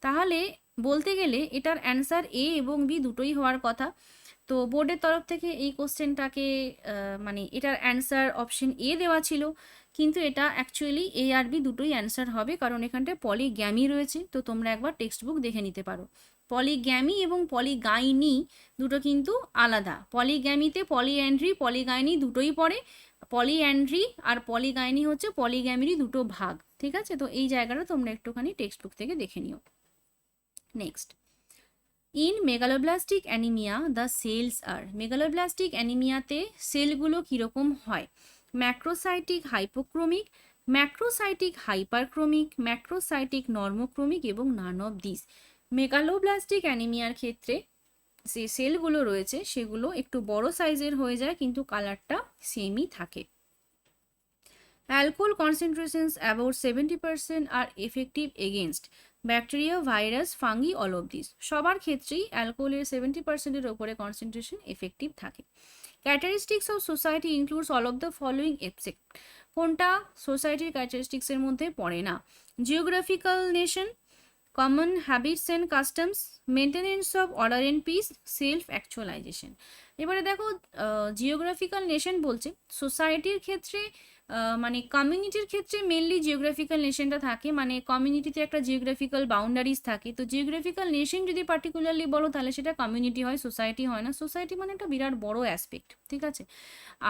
তাহলে বলতে গেলে এটার অ্যান্সার এ এবং বি দুটোই হওয়ার কথা। তো বোর্ডের তরফ থেকে এই কোশ্চেনটাকে মানে এটার অ্যান্সার অপশন এ দেওয়া ছিল, কিন্তু এটা অ্যাকচুয়ালি এ আর বি দুটোই অ্যান্সার হবে, কারণ এখানটায় পলিগ্যামি রয়েছে। তো তোমরা একবার টেক্সট বুক দেখে নিতে পারো। পলিগ্যামি এবং পলিগাইনি দুটো কিন্তু আলাদা। পলিগ্যামিতে পলিঅ্যান্ড্রি পলিগাইনি দুটোই পড়ে। পলিঅ্যান্ড্রি আর পলিগাইনি হচ্ছে পলিগ্যামিরই দুটো ভাগ। ঠিক আছে, তো এই জায়গাটা তোমরা একটুখানি টেক্সট বুক থেকে দেখে নিও। Next, in megaloblastic anaemia the cells are, megaloblastic অ্যানিমিয়াতে সেলগুলো কীরকম হয়? Macrocytic hypochromic, macrocytic hyperchromic, macrocytic normochromic এবং নান অফ দিস। মেগালোব্লাস্টিক অ্যানিমিয়ার ক্ষেত্রে যে সেলগুলো রয়েছে সেগুলো একটু বড় সাইজের হয়ে যায়, কিন্তু কালারটা সেমই থাকে। Alcohol concentrations about 70% are effective against bacteria, virus, fungi, all of this. সবার ক্ষেত্রেই অ্যালকোহলের 70%-এর ওপরে কনসেন্ট্রেশন এফেক্টিভ থাকে। Characteristics of society includes all of the following except, কোনটা সোসাইটির ক্যারেক্টারিস্টিক্সের মধ্যে পড়ে না? Geographical nation, common habits and customs, maintenance of order and peace, self actualization. এবারে দেখো, জিওগ্রাফিক্যাল নেশন বলছে সোসাইটির ক্ষেত্রে মানে কমিউনিটির ক্ষেত্রে মেনলি জিওগ্রাফিক্যাল নেশনটা থাকে, মানে কমিউনিটিতে একটা জিওগ্রাফিক্যাল বাউন্ডারিজ থাকে। তো জিওগ্রাফিক্যাল নেশন যদি পার্টিকুলারলি বলো তাহলে সেটা কমিউনিটি হয়, সোসাইটি হয় না। সোসাইটি মানে একটা বিরাট বড় অ্যাসপেক্ট, ঠিক আছে।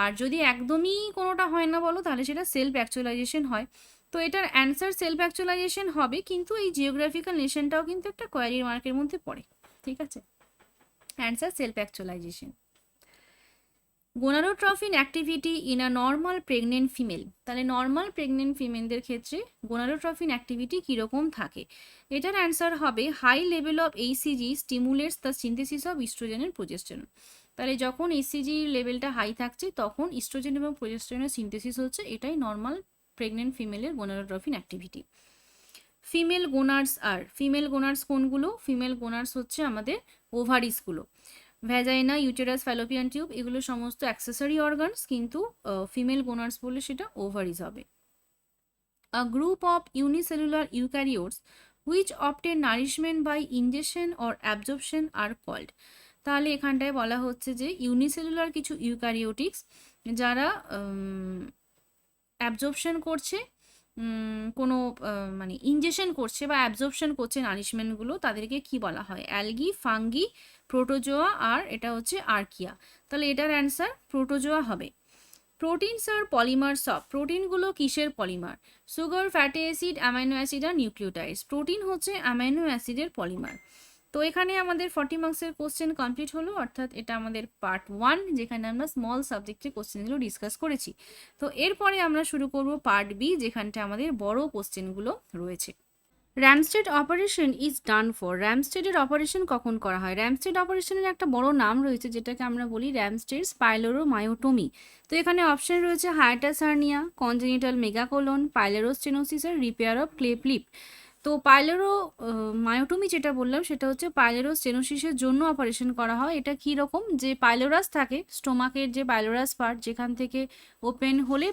আর যদি একদমই কোনোটা হয় না বলো তাহলে সেটা সেলফ অ্যাকচুয়ালাইজেশন হয়। তো এটার অ্যান্সার সেলফ অ্যাকচুয়ালাইজেশন হবে, কিন্তু এই জিওগ্রাফিক্যাল নেশনটাও কিন্তু একটা কোয়ারি মার্কের মধ্যে পড়ে, ঠিক আছে। Answer self actualization. Gonadotrophin activity in a normal pregnant female, তাহলে নর্মাল প্রেগনেন্ট ফিমেলদের ক্ষেত্রে গোনাডোট্রফিন অ্যাক্টিভিটি কীরকম থাকে? এটার অ্যান্সার হবে high level of HCG stimulates the synthesis of oestrogen and progesterone. তাহলে যখন এইসিজির লেভেলটা হাই থাকছে তখন ইস্ট্রোজেন এবং প্রোজেস্টেরনের সিনথেসিস হচ্ছে, এটাই নর্মাল প্রেগনেন্ট ফিমেলের gonadotrophin activity. Female gonads are, female gonads কোনগুলো? ফিমেল গোনার্স হচ্ছে আমাদের ওভারিসগুলো। ভ্যাজাইনা, ইউটেরাস, ফ্যালোপিয়ান টিউব এগুলো সমস্ত অ্যাক্সেসরি অর্গানস, কিন্তু ফিমেল গোনার্স বললে সেটা ওভারিস হবে। A group of unicellular eukaryotes which obtain nourishment by injection or absorption are called. তাহলে এখানটায় বলা হচ্ছে যে ইউনিসেলুলার কিছু ইউক্যারিওটিক্স যারা অ্যাবজর্পশন করছে, কোনো মানে ইনজেকশন করছে বা অ্যাবজর্পশন করছে নারিশমেন্টগুলো, তাদেরকে কি বলা হয়? অ্যালগি, ফাঙ্গি, প্রোটোজোয়া আর এটা হচ্ছে আর্কিয়া। তাহলে এটার অ্যান্সার প্রোটোজোয়া হবে। প্রোটিনস আর পলিমার্স অফ, প্রোটিনগুলো কিসের polymer? Sugar, fatty acid, amino acid আর নিউক্লিওটাইডস। প্রোটিন হচ্ছে অ্যামাইনো অ্যাসিডের পলিমার। তো এখানে আমাদের 40 মার্কসের কোশ্চেন কমপ্লিট হলো, অর্থাৎ এটা আমাদের পার্ট 1, যেখানে আমরা স্মল সাবজেক্টের কোশ্চেনগুলো ডিসকাস করেছি। তো এরপরে আমরা শুরু করব পার্ট বি, যেখানটা আমাদের বড় কোশ্চেনগুলো রয়েছে। Ramstedt operation is done for. র্যামস্টেডের অপারেশন কখন করা হয়? র্যামস্টেড অপারেশনের একটা বড় নাম রয়েছে যেটাকে আমরা বলি র্যামস্টেড পাইলোরোমায়োটমি। তো এখানে অপশন রয়েছে hiatus hernia, congenital megacolon, pylorostenosis আর রিপেয়ার অফ ক্লেপ লিপ। তো মায়োটমি যেটা বললাম সেটা হচ্ছে পাইলোরোস্টেনোসিসের জন্য অপারেশন করা হয়। এটা কি রকম, যে পাইলোরাস থাকে স্টোমাকের, যে পাইলোরাস পার্ট যেখান থেকে ওপেন হলে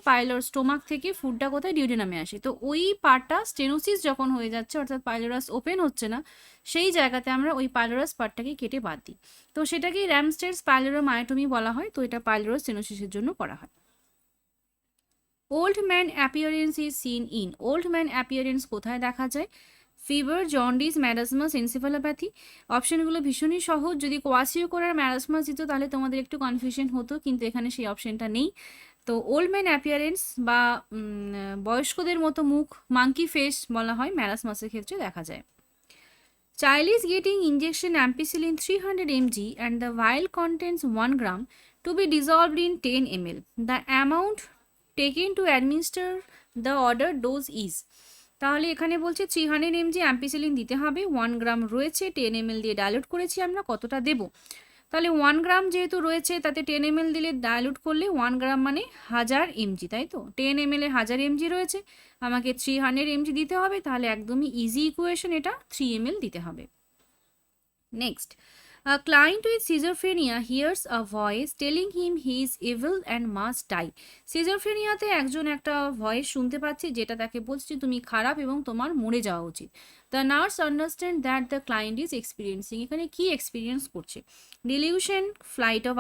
স্টোমাক থেকে ফুডটা কোথায় ডিউডেনামে আসে, তো ওই পার্টটা স্টেনোসিস যখন হয়ে যাচ্ছে অর্থাৎ পাইলোরাস ওপেন হচ্ছে না, সেই জায়গাতে আমরা ওই পাইলোরাস পার্টটাকে কেটে বাদ দিই। তো সেটাকেই র্যামস্টেডস পাইলোরোমায়োটমি বলা হয়। তো এটা পাইলোরোস্টেনোসিসের জন্য করা হয়। Old man appearance is seen in. Old man appearance কোথায় দেখা যায়? Fever, jaundice, marasmus, encephalopathy. অপশনগুলো ভীষণই সহজ। যদি কোয়াসিওকোরার ম্যারাসমাস দিত তাহলে তোমাদের একটু কনফিউশন হতো, কিন্তু এখানে সেই অপশনটা নেই। তো ওল্ড ম্যান অ্যাপিয়ারেন্স বা বয়স্কদের মতো মুখ, মাঙ্কি ফেস বলা হয়, ম্যারাসমাসের ক্ষেত্রে দেখা যায়। Child is getting injection ampicillin 300 mg and the vial contains 1 gram to be dissolved in 10 ml. The amount taken to administer the ordered dose is. তাহলে এখানে বলছে 300 mg অ্যাম্পিসিলিন দিতে হবে, 1 গ্রাম রয়েছে, 10 ml দিয়ে ডাইলুট করেছি আমরা, কতটা দেব? তাহলে 1 গ্রাম যেহেতু রয়েছে তাতে 10 ml দিলে ডাইলুট করলে 1 গ্রাম মানে 1000 mg, তাই তো? 10 ml এ 1000 mg রয়েছে, আমাকে 300 mg দিতে হবে, তাহলে একদমই ইজি ইকুয়েশন, এটা 3 ml দিতে হবে। Next, a client with schizophrenia hears a voice telling him he is evil and must die. সিজোফ্রেনিয়াতে একজন একটা ভয়েস শুনতে পাচ্ছে যেটা তাকে বলছে তুমি খারাপ এবং তোমার মরে যাওয়া উচিত। The nurse understand that the client is experiencing. এখানে কি এক্সপিরিয়েন্স করছে? Delusion, flight of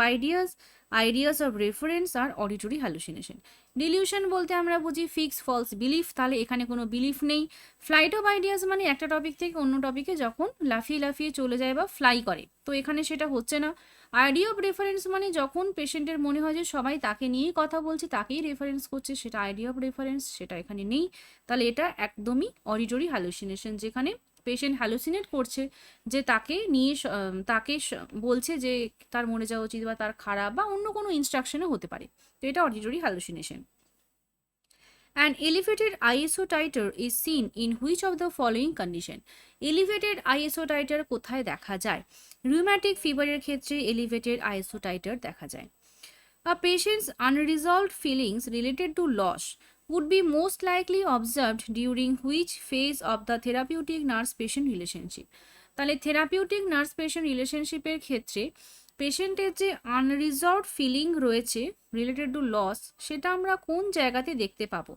ideas of reference আর অডিটরি হ্যালুসিনেশন। ডিলিউশন বলতে আমরা বুঝি ফিক্স ফলস বিলিফ, তাহলে এখানে কোনো বিলিফ নেই। ফ্লাইট অফ আইডিয়াস মানে একটা টপিক থেকে অন্য টপিকে যখন লাফিয়ে লাফিয়ে চলে যায় বা ফ্লাই করে, তো এখানে সেটা হচ্ছে না। আইডিয়া অফ রেফারেন্স মানে যখন পেশেন্টের মনে হয় যে সবাই তাকে নিয়েই কথা বলছে, তাকেই রেফারেন্স করছে, সেটা আইডিয়া অফ রেফারেন্স, সেটা এখানে নেই। তাহলে এটা একদমই অডিটরি হ্যালুসিনেশন, যেখানে পেশেন্ট হ্যালুসিনেট করছে যে তাকে নিয়ে বলছে যে তার মরে যাওয়া উচিত বা তার খারাপ বা অন্য কোনো ইনস্ট্রাকশনও হতে পারে। তো এটা auditory hallucination. An elevated ISO titer is seen in which of the following condition? Elevated ISO titer কোথায় দেখা যায়? রিউম্যাটিক ফিভারের ক্ষেত্রে elevated ISO titer দেখা যায়। A patient's unresolved feelings related to loss would be most likely observed during which phase of the therapeutic nurse-patient relationship? তাহলে therapeutic nurse patient রিলেশনশিপের ক্ষেত্রে পেশেন্টের যে আনরিজলভড ফিলিং রয়েছে রিলেটেড টু লস, সেটা আমরা কোন জায়গাতে দেখতে পাবো?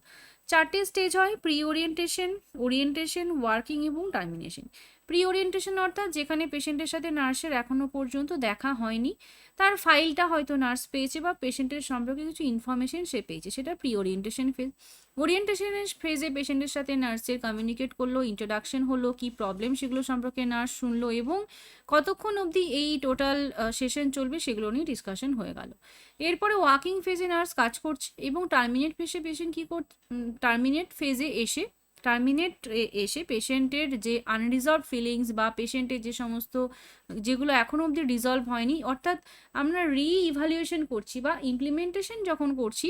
4টে স্টেজ হয়: প্রি ওরিয়েন্টেশন, ওরিয়েন্টেশন, ওয়ার্কিং এবং টার্মিনেশন। প্রি ওরিয়েন্টেশন অর্থাৎ যেখানে পেশেন্টের সাথে নার্সের এখনো পর্যন্ত দেখা হয়নি, তার ফাইলটা হয়তো নার্স পেয়েছে বা পেশেন্টের সম্পর্কে কিছু ইনফরমেশন সে পেয়েছে, সেটা প্রি ওরিয়েন্টেশন ফেজ। ওরিয়েন্টেশনের ফেজে পেশেন্টের সাথে নার্সের কমিউনিকেট করলো, ইন্ট্রোডাকশন হলো, কি প্রবলেম সেগুলো সম্পর্কে নার্স শুনলো এবং কতক্ষণ অবধি এই টোটাল সেশন চলবে সেগুলো নিয়ে ডিসকাশন হয়ে গেল। এরপরে ওয়াকিং ফেজে নার্স কাজ করছে এবং টার্মিনেট ফেজে পেশেন্ট কী করছে? টার্মিনেট ফেজে এসে পেশেন্টের যে আনরিজলভ ফিলিংস বা পেশেন্টের যে সমস্ত যেগুলো এখনও অবধি রিজলভ হয়নি, অর্থাৎ আমরা ইভালুয়েশন করছি বা ইমপ্লিমেন্টেশন যখন করছি,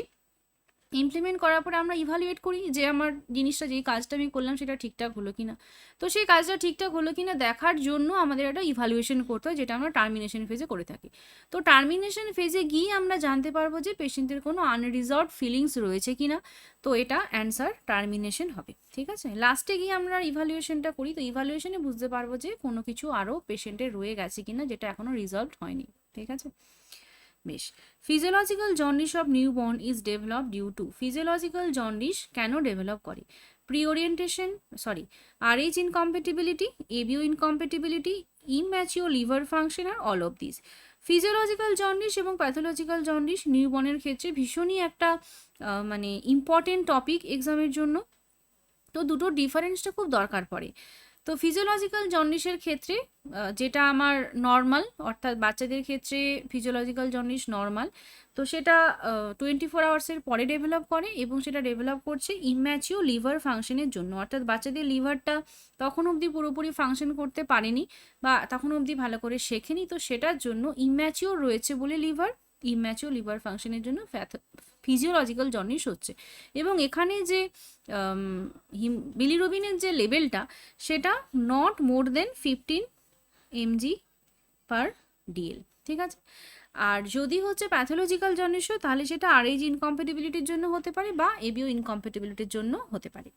ইমপ্লিমেন্ট করার পরে আমরা ইভালুয়েট করি যে আমার জিনিসটা, যেই কাজটা আমি করলাম সেটা ঠিকঠাক হলো কিনা। তো সেই কাজটা ঠিকঠাক হলো কিনা দেখার জন্য আমাদের একটা ইভালুয়েশন করতে হয়, যেটা আমরা টার্মিনেশন ফেজে করে থাকি। তো টার্মিনেশন ফেজে গিয়ে আমরা জানতে পারবো যে পেশেন্টের কোনো আনরিজলভ ফিলিংস রয়েছে কিনা, তো এটা অ্যান্সার টার্মিনেশন হবে। ঠিক আছে, লাস্টে গিয়ে আমরা ইভালুয়েশনটা করি, তো ইভালুয়েশনে বুঝতে পারবো যে কোনো কিছু আরও পেশেন্টের রয়ে গেছে কিনা যেটা এখনও রিজলভ হয়নি। ঠিক আছে, বেশ। Physiological jaundice of newborn is develop due to. Physiological jaundice কেন ডেভেলপ করে? Pre orientation, RH incompatibility, ABO incompatibility, immature liver function আর all of this. Physiological jaundice এবং প্যাথোলজিক্যাল জন্ডিস নিউবর্নের ক্ষেত্রে ভীষণই একটা মানে ইম্পর্টেন্ট টপিক এক্সামের জন্য, তো দুটোর ডিফারেন্সটা খুব দরকার পড়ে। তো ফিজিওলজিক্যাল জন্ডিসের ক্ষেত্রে যেটা আমার নর্মাল, অর্থাৎ বাচ্চাদের ক্ষেত্রে ফিজিওলজিক্যাল জন্ডিস নর্মাল, তো সেটা 24 আওয়ার্সের পরে ডেভেলপ করে এবং সেটা ডেভেলপ করছে ইম্যাচিওর লিভার ফাংশনের জন্য, অর্থাৎ বাচ্চাদের লিভারটা তখন অবধি পুরোপুরি ফাংশন করতে পারেনি বা তখন অবধি ভালো করে শেখেনি, তো সেটার জন্য ইম্যাচিওর রয়েছে বলে ইম্যাচিওর লিভার ফাংশনের জন্য ফিজিওলজিক্যাল জন্ডিস হচ্ছে। এবং এখানে যে বিলিরুবিনের যে লেভেলটা সেটা নট মোর দেন 15 mg/dl, ঠিক আছে। আর যদি হচ্ছে প্যাথোলজিক্যাল জন্ডিস হয় তাহলে সেটা আরএইচ ইনকম্প্যাটিবিলিটির জন্য হতে পারে বা এবিও ইনকম্প্যাটিবিলিটির জন্য হতে পারে।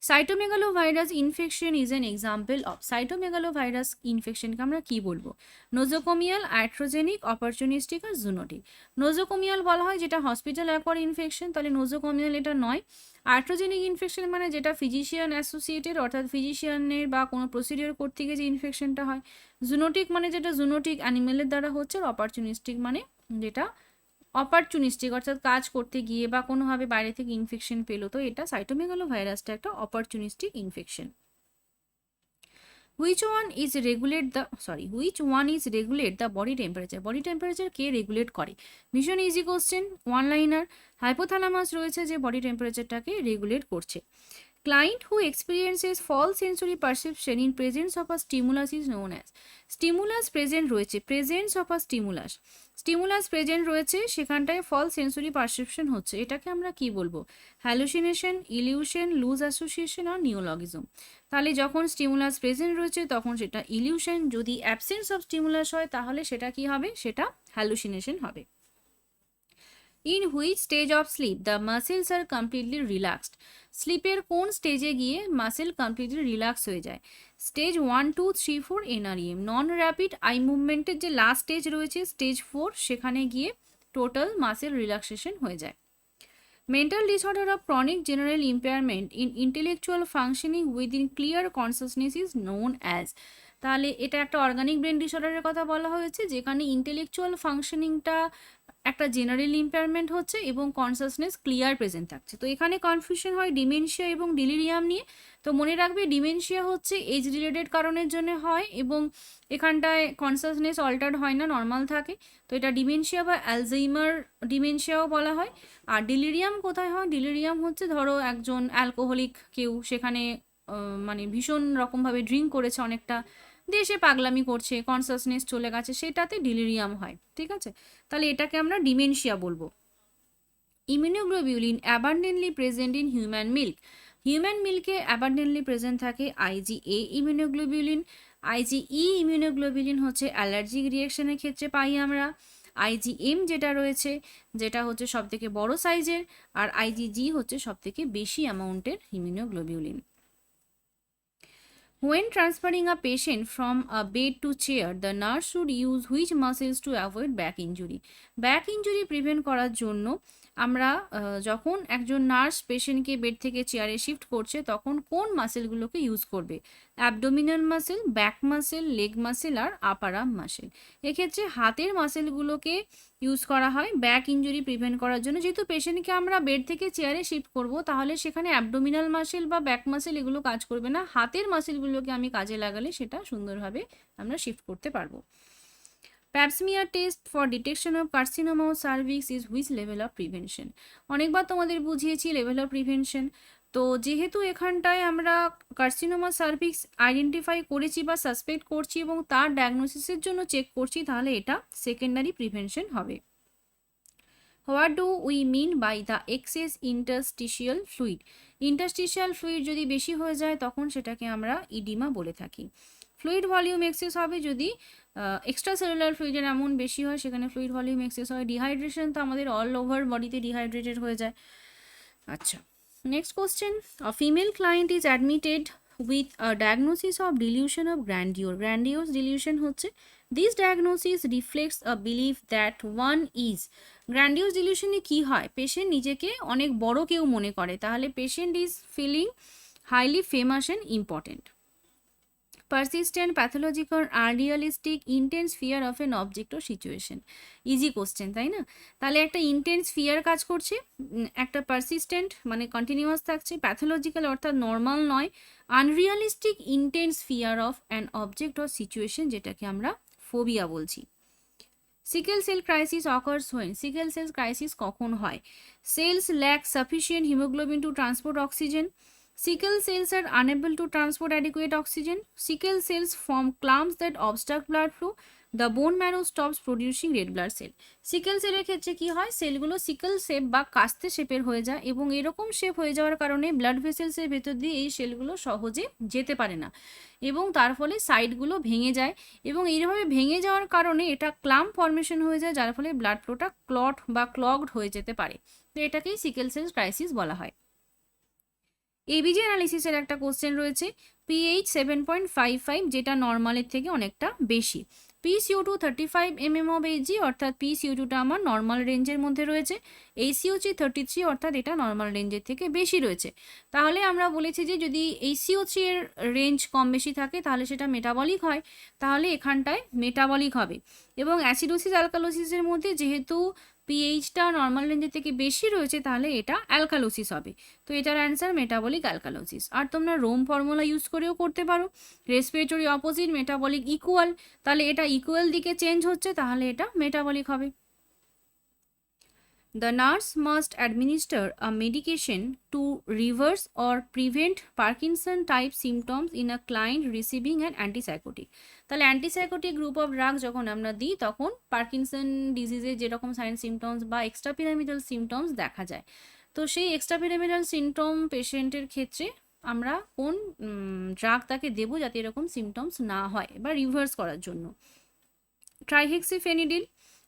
Cytomegalovirus infection is an example of, cytomegalovirus ইনফেকশনকে আমরা কি বলবো? নোজোকোমিয়াল, আইট্রোজেনিক, অপরচুনিস্টিক আর জুনোটিক। নোজোকোমিয়াল বলা হয় যেটা হসপিটাল অ্যাকোয়ার ইনফেকশন, তাহলে নোজোকোমিয়াল এটা নয়। আইট্রোজেনিক ইনফেকশন মানে যেটা ফিজিশিয়ান অ্যাসোসিয়েটেড, অর্থাৎ ফিজিশিয়ানের বা কোনো প্রসিডিওর করতে গিয়ে যে ইনফেকশনটা হয়। জুনোটিক মানে যেটা জুনোটিক অ্যানিমেলের দ্বারা হচ্ছে। আর অপরচুনিস্টিক মানে যেটা অপরচুনিস্টিক, অর্থাৎ কাজ করতে গিয়ে বা কোনোভাবে বাইরে থেকে ইনফেকশন পেলো, তো এটা সাইটোমেগালো ভাইরাসটা একটা opportunistic infection. which one is regulate the body temperature? Body temperature K regulate করে? ভীষণ easy question, one liner. Hypothalamus রয়েছে যে বডি টেম্পারেচারটাকে রেগুলেট করছে। Client who experiences false sensory perception in presence of a stimulus is known as, stimulus present রয়েছে, presence of a stimulus, stimulus present রয়েছে সেখানটায় ফল sensory perception হচ্ছে, এটাকে আমরা কি বলবো? হ্যালুসিনেশন, ইলিউশন, লুজ অ্যাসোসিয়েশন আর নিওলজিজম। তাহলে যখন স্টিমুলাস প্রেজেন্ট রয়েছে তখন সেটা ইলিউশন, যদি অ্যাবসেন্স অফ স্টিমুলাস হয় তাহলে সেটা কি হবে? সেটা হ্যালুসিনেশন হবে। In which stage of sleep the muscles are completely relaxed? স্লিপের কোন স্টেজে গিয়ে মাসেল কমপ্লিটলি রিল্যাক্স হয়ে যায়? Stage 1, 2, 3, 4 NREM. Non rapid eye মুভমেন্টের যে লাস্ট স্টেজ রয়েছে স্টেজ 4, সেখানে গিয়ে টোটাল মাসেল রিল্যাক্সেশন হয়ে যায়। Mental disorder of chronic general impairment in intellectual functioning within clear consciousness is known as. তাহলে এটা একটা অর্গানিক ব্রেন ডিসঅর্ডারের কথা বলা হয়েছে, যেখানে ইন্টেলেকচুয়াল ফাংশনিংটা একটা জেনারেল ইম্পেয়ারমেন্ট হচ্ছে এবং কনসাসনেস ক্লিয়ার প্রেজেন্ট থাকছে। তো এখানে কনফিউশন হয় ডিমেনশিয়া এবং ডিলিরিয়াম নিয়ে। তো মনে রাখবে ডিমেনশিয়া হচ্ছে এজ রিলেটেড কারণের জন্য হয় এবং এখানটায় কনসাসনেস অল্টার্ড হয় না, নর্মাল থাকে। তো এটা ডিমেনশিয়া বা অ্যালজাইমার ডিমেনশিয়াও বলা হয়। আর ডিলিরিয়াম কোথায় হয়? ডিলিরিয়াম হচ্ছে ধরো একজন অ্যালকোহলিক কেউ, সেখানে মানে ভীষণ রকমভাবে ড্রিঙ্ক করেছে, অনেকটা দেশে পাগলামি করছে, কনসাসনেস চলে গেছে, সেটাতে ডিলিরিয়াম হয়, ঠিক আছে। তাহলে এটাকে আমরা ডিমেনশিয়া বলবো। Immunoglobulin abundantly present in human milk, human মিল্কে অ্যাবান্ডেন্টলি প্রেজেন্ট থাকে আইজিএ ইমিউনোগ্লোবিউলিন। আইজিই ইমিউনোগ্লোবিউলিন হচ্ছে অ্যালার্জিক রিয়াকশনের ক্ষেত্রে পাই আমরা। আইজিএম যেটা রয়েছে যেটা হচ্ছে সব থেকে বড় সাইজের, আর আইজিজি হচ্ছে সব থেকে বেশি অ্যামাউন্টের immunoglobulin. When transferring a patient from a bed to chair, the nurse should use which muscles to avoid back injury? Back injury prevent করার জন্য আমরা যখন একজন নার্স পেশেন্টকে বেড থেকে চেয়ারে শিফট করছে তখন কোন মাসেলগুলোকে ইউজ করবে? Abdominal muscle, back muscle, leg muscle আর আপার আর্ম মাসেল। এক্ষেত্রে হাতের মাসেলগুলোকে ইউজ করা হয় ব্যাক ইঞ্জুরি প্রিভেন্ট করার জন্য। যেহেতু পেশেন্টকে আমরা বেড থেকে চেয়ারে শিফট করব তাহলে সেখানে অ্যাবডোমিনাল মাসেল বা ব্যাক মাসেল এগুলো কাজ করবে না, হাতের মাসেলগুলোকে আমি কাজে লাগালে সেটা সুন্দরভাবে আমরা শিফট করতে পারবো। Pap smear test for detection of carcinoma of cervix is which level of prevention? অনেকবার তোমাদের বুঝিয়েছি লেভেল অফ প্রিভেনশন। তো যেহেতু এখানটায় আমরা কার্সিনোমা সার্ভিক্স আইডেন্টিফাই করেছি বা সাসপেক্ট করছি এবং তার ডায়াগনোসিসের জন্য চেক করছি, তাহলে এটা সেকেন্ডারি প্রিভেনশন হবে। What do we mean by the excess interstitial fluid? Interstitial fluid যদি বেশি হয়ে যায় তখন সেটাকে আমরা ইডিমা বলে থাকি। ফ্লুইড ভলিউম এক্সেস হবে যদি এক্সট্রা সেলুলার ফ্লুইডের অ্যামাউন্ট বেশি হয়, সেখানে ফ্লুইড ভলিউম এক্সেস হয়। ডিহাইড্রেশন তো আমাদের অল ওভার বডিতে ডিহাইড্রেটেড হয়ে যায়। আচ্ছা, next question. A female client is admitted with a diagnosis of delusion of grandeur, grandiose delusion হচ্ছে। This diagnosis reflects a belief that one is, grandiose ডিলিউশনে কি হয়? পেশেন্ট নিজেকে অনেক বড় কেউ মনে করে, তাহলে patient is feeling highly famous and important. persistent, pathological, unrealistic, intense fear of an object or situation. Easy question, তাই না? তাহলে একটা ইন্টেন্স ফিয়ার কাজ করছে, একটা পারসিস্টেন্ট মানে কন্টিনিউয়াস থাকছে, প্যাথোলজিক্যাল অর্থাৎ নর্মাল নয়, unrealistic intense fear of an object or situation, যেটাকে আমরা ফোবিয়া বলছি। Sickle cell crisis occurs when, sickle cell crisis কখন হয়? Cells lack sufficient haemoglobin to transport oxygen, sickle cells are unable to transport adequate oxygen, sickle cells form clumps that obstruct blood flow, the bone marrow stops producing red blood cell. Sickle সেলের ক্ষেত্রে কি হয়, সেলগুলো sickle shape বা কাস্তে শেপের হয়ে যায় এবং এরকম শেপ হয়ে যাওয়ার কারণে ব্লাড ভেসেলসের ভেতর দিয়ে এই সেলগুলো সহজে যেতে পারে না এবং তার ফলে সাইডগুলো ভেঙে যায় এবং এইভাবে ভেঙে যাওয়ার কারণে এটা ক্লাম্প ফর্মেশন হয়ে যায়, যার ফলে ব্লাড ফ্লোটা ক্লট বা ক্লগড হয়ে যেতে পারে। তো এটাকেই সিকেল সেল ক্রাইসিস বলা হয়। এবিজি অ্যানালিসিসের একটা কোশ্চেন রয়েছে, পিএইচ 7.55 যেটা নর্মালের থেকে অনেকটা বেশি। PCO2 35 mm অফ এইচজি, অর্থাৎ PCO2টা আমার নর্মাল রেঞ্জের মধ্যে রয়েছে। ACO3 33, অর্থাৎ এটা নর্মাল রেঞ্জের থেকে বেশি রয়েছে। তাহলে আমরা বলেছি যে যদি ACO3 এর রেঞ্জ কম বেশি থাকে তাহলে সেটা মেটাবলিক হয়, তাহলে এখানটায় মেটাবলিক হবে। এবং অ্যাসিডোসিস অ্যালকালোসিসের মধ্যে যেহেতু পিএইচটা নর্মাল রেঞ্জের থেকে বেশি রয়েছে তাহলে এটা অ্যালকালোসিস হবে। তো এটার অ্যান্সার মেটাবলিক অ্যালকালোসিস। আর তোমরা রোম ফর্মুলা ইউজ করেও করতে পারো, রেসপিরেটরি অপোজিট মেটাবলিক ইকুয়াল, তাহলে এটা ইকুয়াল দিকে চেঞ্জ হচ্ছে তাহলে এটা মেটাবলিক হবে। The nurse must administer a medication to reverse or prevent Parkinson type symptoms in a client receiving an antipsychotic. তাহলে অ্যান্টিসাইকোটিক গ্রুপ অফ ড্রাগ যখন আমরা দিই তখন পার্কিনসন ডিজিজে যেরকম সাইন সিমটমস বা এক্সট্রা পিরামিডাল সিমটমস দেখা যায়, তো সেই এক্সট্রা পিরামিডাল সিমটম পেশেন্টের ক্ষেত্রে আমরা কোন ড্রাগ তাকে দেবো যাতে এরকম সিমটমস না হয় বা রিভার্স করার জন্য। ট্রাইহেক্সিফেনিডিল,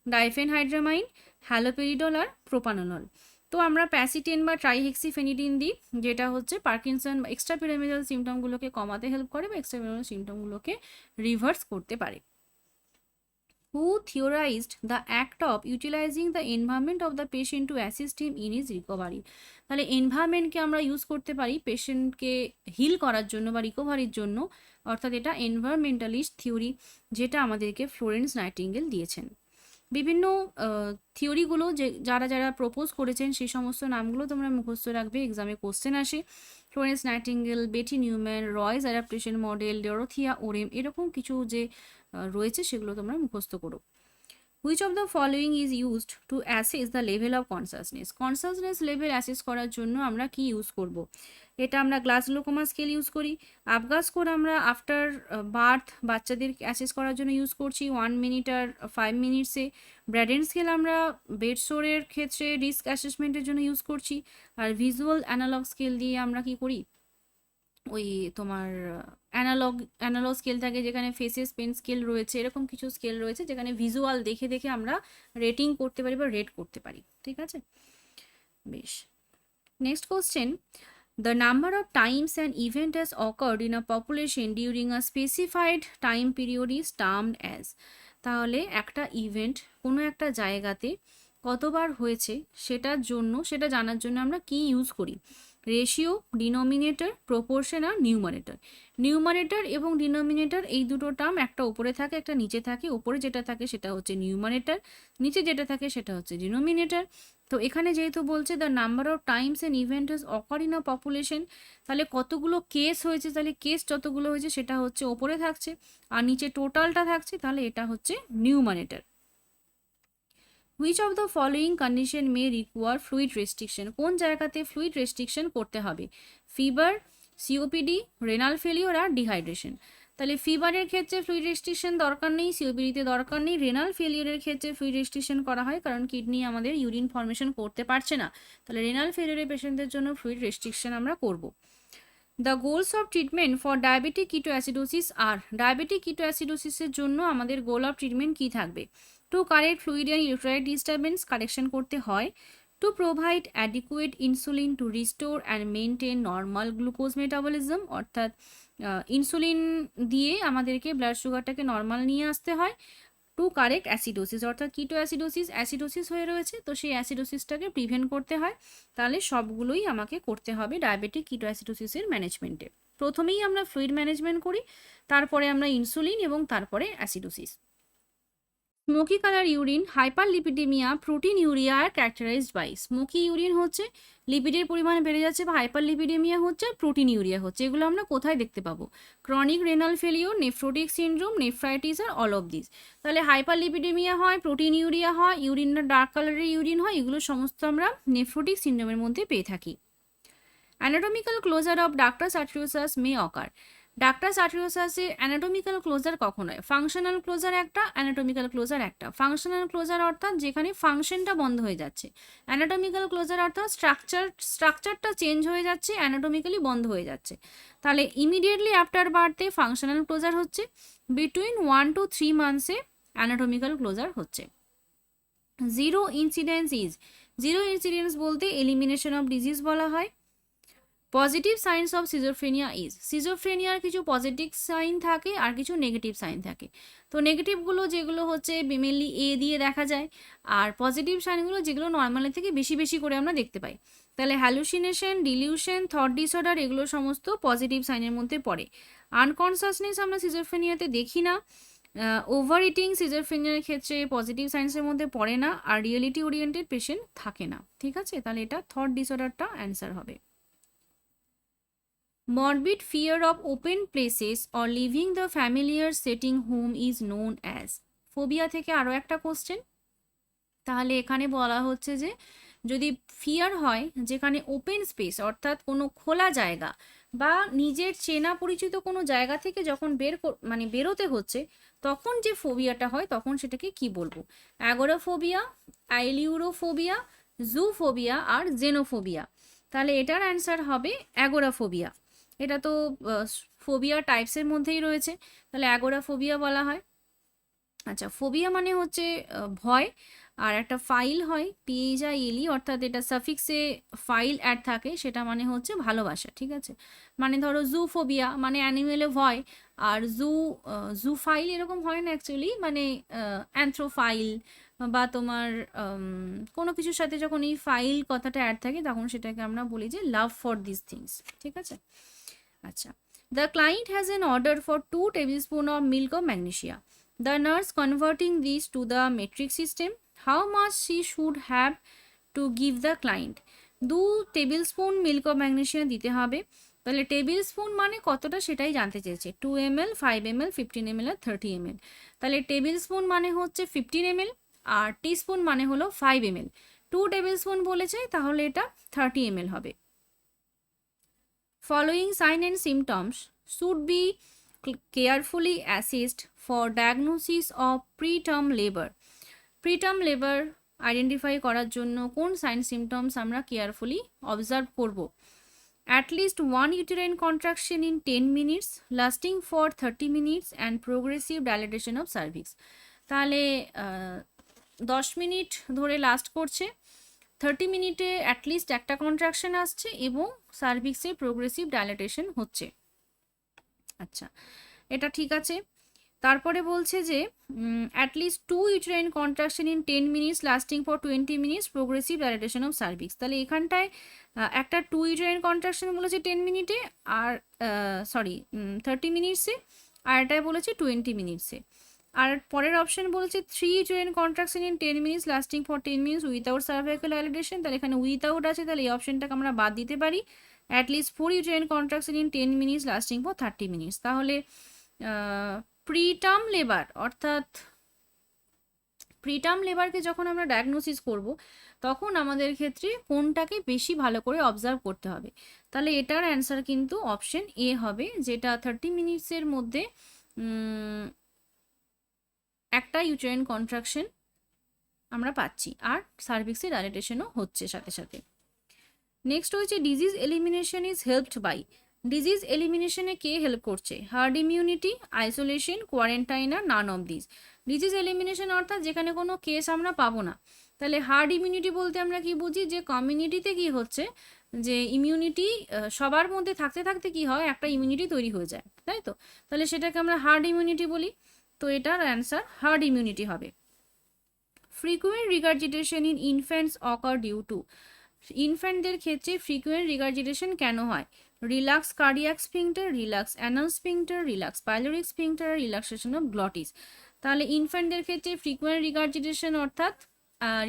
ডাইফেনহাইড্রামাইন, হ্যালোপেরিডল আর প্রোপানোনল। তো আমরা প্যাসিটেন বা ট্রাইহেক্সিফেনিডিন দিই, যেটা হচ্ছে পার্কিনসন বা এক্সট্রা পিরামিডাল সিমটমগুলোকে কমাতে হেল্প করে বা এক্সট্রা পিরামিডাল সিমটমগুলোকে রিভার্স করতে পারে। Who theorized the act of utilizing the environment of the patient to assist him in his recovery? তাহলে এনভায়রনমেন্টকে আমরা ইউজ করতে পারি পেশেন্টকে হিল করার জন্য বা রিকভারির জন্য, অর্থাৎ এটা এনভায়রনমেন্টালিস্ট থিওরি, যেটা আমাদেরকে ফ্লোরেন্স নাইটিঙ্গেল দিয়েছেন। বিভিন্ন থিওরিগুলো যে যারা যারা প্রপোজ করেছেন সেই সমস্ত নামগুলো তোমরা মুখস্থ রাখবে, এক্সামে কোশ্চেন আসে। Florence Nightingale, Betty Neuman, Roy's adaptation model, Dorothea Orem, এরকম কিছু যে রয়েছে সেগুলো তোমরা মুখস্থ করো। Which of the following is used to assess the level of consciousness? Consciousness level assess করার জন্য আমরা কি ইউজ করব? এটা আমরা গ্লাসগ্লোকোমা স্কেল ইউজ করি। আবগাস স্কোর আমরা আফটার বার্থ বাচ্চাদের অ্যাসেস করার জন্য ইউজ করছি 1 মিনিট আর 5 মিনিটসে। ব্র্যাডেন স্কেল আমরা বেড সোরের ক্ষেত্রে রিস্ক অ্যাসেসমেন্টের জন্য ইউজ করছি। আর ভিজুয়াল অ্যানালগ স্কেল দিয়ে আমরা কি করি, ওই তোমার অ্যানালগ স্কেল থাকে যেখানে ফেসেস পেন স্কেল রয়েছে, এরকম কিছু স্কেল রয়েছে যেখানে ভিজুয়াল দেখে দেখে আমরা রেটিং করতে পারি বা রেট করতে পারি। ঠিক আছে, বেশ। Next question, the number of times an event has occurred in a population during a specified time period is termed as। তাহলে একটা ইভেন্ট কোনো একটা জায়গাতে কতবার হয়েছে সেটার জন্য, সেটা জানার জন্য আমরা কি ইউজ করি? রেশিও, ডিনোমিনেটর, প্রপোর্শন আর নিউমারেটর। নিউমারেটর এবং ডিনোমিনেটর এই দুটো টার্ম একটা উপরে থাকে একটা নিচে থাকে। উপরে যেটা থাকে সেটা হচ্ছে নিউমারেটর, নিচে যেটা থাকে সেটা হচ্ছে ডিনোমিনেটর। তো এখানে যেহেতু বলছে the number of Times an event is occur in a population, তাহলে কতগুলো কেস হয়েছে, তাহলে কেস যতগুলো হয়েছে সেটা হচ্ছে ওপরে থাকছে আর নিচে টোটালটা থাকছে, তাহলে এটা হচ্ছে numerator. Which of the following condition May require fluid restriction? কোন জায়গাতে ফ্লুইড রেস্ট্রিকশন করতে হবে? ফিভার, সিওপিডি, রেনাল ফেলিওর আর ডিহাইড্রেশন। তাহলে ফিভারের ক্ষেত্রে ফ্লুইড রেস্ট্রিকশন দরকার নেই, সিওপিডিতে দরকার নেই। রেনাল ফেলিওরের ক্ষেত্রে ফ্লুইড রেস্ট্রিকশন করা হয় কারণ কিডনি আমাদের ইউরিন ফর্মেশন করতে পারছে না, তাহলে রেনাল ফেলিওরের পেশেন্টদের জন্য ফ্লুইড রেস্ট্রিকশন আমরা করব। The goals of treatment for diabetic ketoacidosis are, diabetic কিটোঅ্যাসিডোসিসের জন্য আমাদের গোল অফ ট্রিটমেন্ট কী থাকবে? To correct fluid and electrolyte disturbance, correction করতে হয়। To provide adequate insulin to restore and maintain normal glucose metabolism, অর্থাৎ ইনসুলিন দিয়ে আমাদেরকে ব্লাড সুগারটাকে নর্মাল নিয়ে আসতে হয়। টু কারেক্ট অ্যাসিডোসিস, অর্থাৎ কিটো অ্যাসিডোসিস হয়ে রয়েছে, তো সেই অ্যাসিডোসিসটাকে প্রিভেন্ট করতে হয়। তাহলে সবগুলোই আমাকে করতে হবে ডায়াবেটিক কিটো অ্যাসিডোসিসের ম্যানেজমেন্টে। প্রথমেই আমরা ফ্লুইড ম্যানেজমেন্ট করি, তারপরে আমরা ইনসুলিন এবং তারপরে acidosis. Smoky colour urine, hyperlipidaemia, proteinuria are characterised by. Smoky urine হচ্ছে লিপিডের পরিমাণ বেড়ে যাচ্ছে বা হাইপারলিপিডেমিয়া হচ্ছে, প্রোটিন ইউরিয়া হচ্ছে। এগুলো আমরা কোথায় দেখতে পাবো? Chronic renal failure, nephrotic syndrome, nephritis আর অল অফ দিস। তাহলে হাইপারলিপিডেমিয়া হয়, প্রোটিন ইউরিয়া হয়, ইউরিনটা ডার্ক কালারের ইউরিন হয়, এগুলো সমস্ত আমরা নেফ্রোটিক সিনড্রোমের মধ্যে পেয়ে থাকি। Anatomical closure of ductus arteriosus may occur. Ductus আর্টেরিওসাসের অ্যানাটমিক্যাল ক্লোজার কখন হয়? ফাংশনাল ক্লোজার একটা, অ্যানাটমিক্যাল ক্লোজার একটা। ফাংশনাল ক্লোজার অর্থাৎ যেখানে ফাংশনটা বন্ধ হয়ে যাচ্ছে, অ্যানাটমিক্যাল ক্লোজার অর্থাৎ স্ট্রাকচারটা চেঞ্জ হয়ে যাচ্ছে, অ্যানাটমিক্যালি বন্ধ হয়ে যাচ্ছে। তাহলে ইমিডিয়েটলি আফটার বার্থে ফাংশনাল ক্লোজার হচ্ছে, বিটুইন 1 to 3 মান্থসে অ্যানাটমিক্যাল ক্লোজার হচ্ছে। Zero incidence is, zero incidence বলতে এলিমিনেশন অফ ডিজিজ বলা হয়। Positive signs of schizophrenia is, সিজোফ্রেনিয়ার কিছু পজিটিভ সাইন থাকে আর কিছু নেগেটিভ সাইন থাকে। তো নেগেটিভগুলো যেগুলো হচ্ছে মেনলি এ দিয়ে দেখা যায়, আর পজিটিভ সাইনগুলো যেগুলো নর্মালের থেকে বেশি বেশি করে আমরা দেখতে পাই। তাহলে হ্যালুসিনেশন, ডিলিউশন, থট ডিসঅর্ডার এগুলো সমস্ত পজিটিভ সাইনের মধ্যে পড়ে। আনকনসাসনেস আমরা সিজোফ্রেনিয়াতে দেখি না। ওভার ইটিং সিজোফ্রেনিয়ার ক্ষেত্রে পজিটিভ সাইন্সের মধ্যে পড়ে না, আর রিয়েলিটি ওরিয়েন্টেড পেশেন্ট থাকে না। ঠিক আছে, তাহলে এটা থট ডিসঅর্ডারটা অ্যান্সার হবে। Morbid fear of open places or leaving the familiar setting home is known as, phobia থেকে আরও একটা কোশ্চেন। তাহলে এখানে বলা হচ্ছে যে যদি ফিয়ার হয় যেখানে ওপেন স্পেস অর্থাৎ কোনো খোলা জায়গা বা নিজের চেনা পরিচিত কোনো জায়গা থেকে যখন বেরোতে হচ্ছে, তখন যে ফোবিয়াটা হয় তখন সেটাকে কি বলবো? অ্যাগোরাফোবিয়া, আইলিউরোফোবিয়া, জুফোবিয়া আর জেনোফোবিয়া। তাহলে এটার অ্যান্সার হবে অ্যাগোরাফোবিয়া। এটা তো ফোবিয়া টাইপসের মধ্যেই রয়েছে, তাহলে অ্যাগোরাফোবিয়া বলা হয়। আচ্ছা, ফোবিয়া মানে হচ্ছে ভয়, আর একটা ফাইল হয় PHILE, অর্থাৎ এটা সাফিক্সে ফাইল অ্যাড থাকে, সেটা মানে হচ্ছে ভালোবাসা। ঠিক আছে, মানে ধরো জুফোবিয়া মানে অ্যানিমেলে ভয়, আর জুফাইল এরকম হয় না অ্যাকচুয়ালি, মানে অ্যান্থ্রোফাইল বা তোমার কোনো কিছুর সাথে যখন এই ফাইল কথাটা অ্যাড থাকে তখন সেটাকে আমরা বলি যে লাভ ফর দিস থিংস। ঠিক আছে, আচ্ছা। The client has an order for 2 tablespoons of milk of magnesia. The nurse converting these to the metric system, how much she should have to give the client? 2 tablespoon milk of magnesia দিতে হবে। তাহলে table spoon মানে কতটা সেটাই জানতে চেয়েছে, 2 ml, 5 ml, 15 ml আর 30 ml। তাহলে table spoon মানে হচ্ছে 15 ml আর টিস্পুন মানে হলো 5 ml। 2 টেবিল স্পুন বলেছে, তাহলে এটা 30 ml হবে। Following sign and symptoms should be carefully assessed for diagnosis of preterm labor. Preterm labor identify করার জন্য কোন সাইন সিমটমস আমরা কেয়ারফুলি অবজার্ভ করব? At least 1 uterine contraction in 10 minutes, lasting for 30 minutes and progressive dilatation of cervix. তাহলে 10 minute ধরে last করছে, 30 মিনিটে at least একটা কন্ট্রাকশন আসছে এবং সার্ভিক্সে প্রোগ্রেসিভ ডাইলেটেশন হচ্ছে। আচ্ছা, এটা ঠিক আছে। তারপরে বলছে যে at least 2 uterine contraction in 10 minutes lasting for 20 minutes progressive dilatation of cervix. তাহলে এখানটায় একটা 2 ইউটেরাইন কন্ট্রাকশন বলেছে 10 মিনিটে, আর 30 মিনিটসে, আর এটাই বলেছে 20 মিনিটসে। আর পরের অপশন বলছে 3 uterine contraction in 10 minutes lasting for 10 minutes without cervical dilatation। তাহলে এখানে উইথাউট আছে, তাহলে এই অপশনটাকে আমরা বাদ দিতে পারি। At least 4 uterine contraction in 10 minutes lasting for 30 minutes। তাহলে প্রিটার্ম লেবার অর্থাৎ প্রিটার্ম লেবারকে যখন আমরা ডায়াগনোসিস করব তখন আমাদের ক্ষেত্রে কোনটাকে বেশি ভালো করে অবজার্ভ করতে হবে? তাহলে এটার অ্যান্সার কিন্তু অপশন এ হবে, যেটা 30 মিনিটসের মধ্যে একটা ইউটেরাইন কন্ট্রাকশন আমরা পাচ্ছি আর সার্ভিক্সে ডাইলেটেশনও হচ্ছে সাথে সাথে। নেক্সট হচ্ছে disease elimination is helped by. Disease এলিমিনেশনে কে হেল্প করছে? হার্ড ইমিউনিটি, আইসোলেশন, কোয়ারেন্টাইন আর none of this. Disease elimination অর্থাৎ যেখানে কোনো কেস আমরা পাবো না। তাহলে হার্ড ইমিউনিটি বলতে আমরা কি বুঝি? যে কমিউনিটিতে কি হচ্ছে, যে ইমিউনিটি সবার মধ্যে থাকতে থাকতে কি হয়, একটা ইমিউনিটি তৈরি হয়ে যায়, তাই তো? তাহলে সেটাকে আমরা হার্ড ইমিউনিটি বলি। তো এটার অ্যান্সার হার্ড ইমিউনিটি হবে। Frequent regurgitation in infants occur due to. ইনফ্যান্টদের ক্ষেত্রে ফ্রিকুয়েন্ট রিগার্জিটেশন কেন হয়? Relax cardiac sphincter, relax anal sphincter, relax pyloric sphincter, relaxation of glottis. তাহলে ইনফ্যান্টদের ক্ষেত্রে ফ্রিকুয়েন্ট রিগার্জিটেশন অর্থাৎ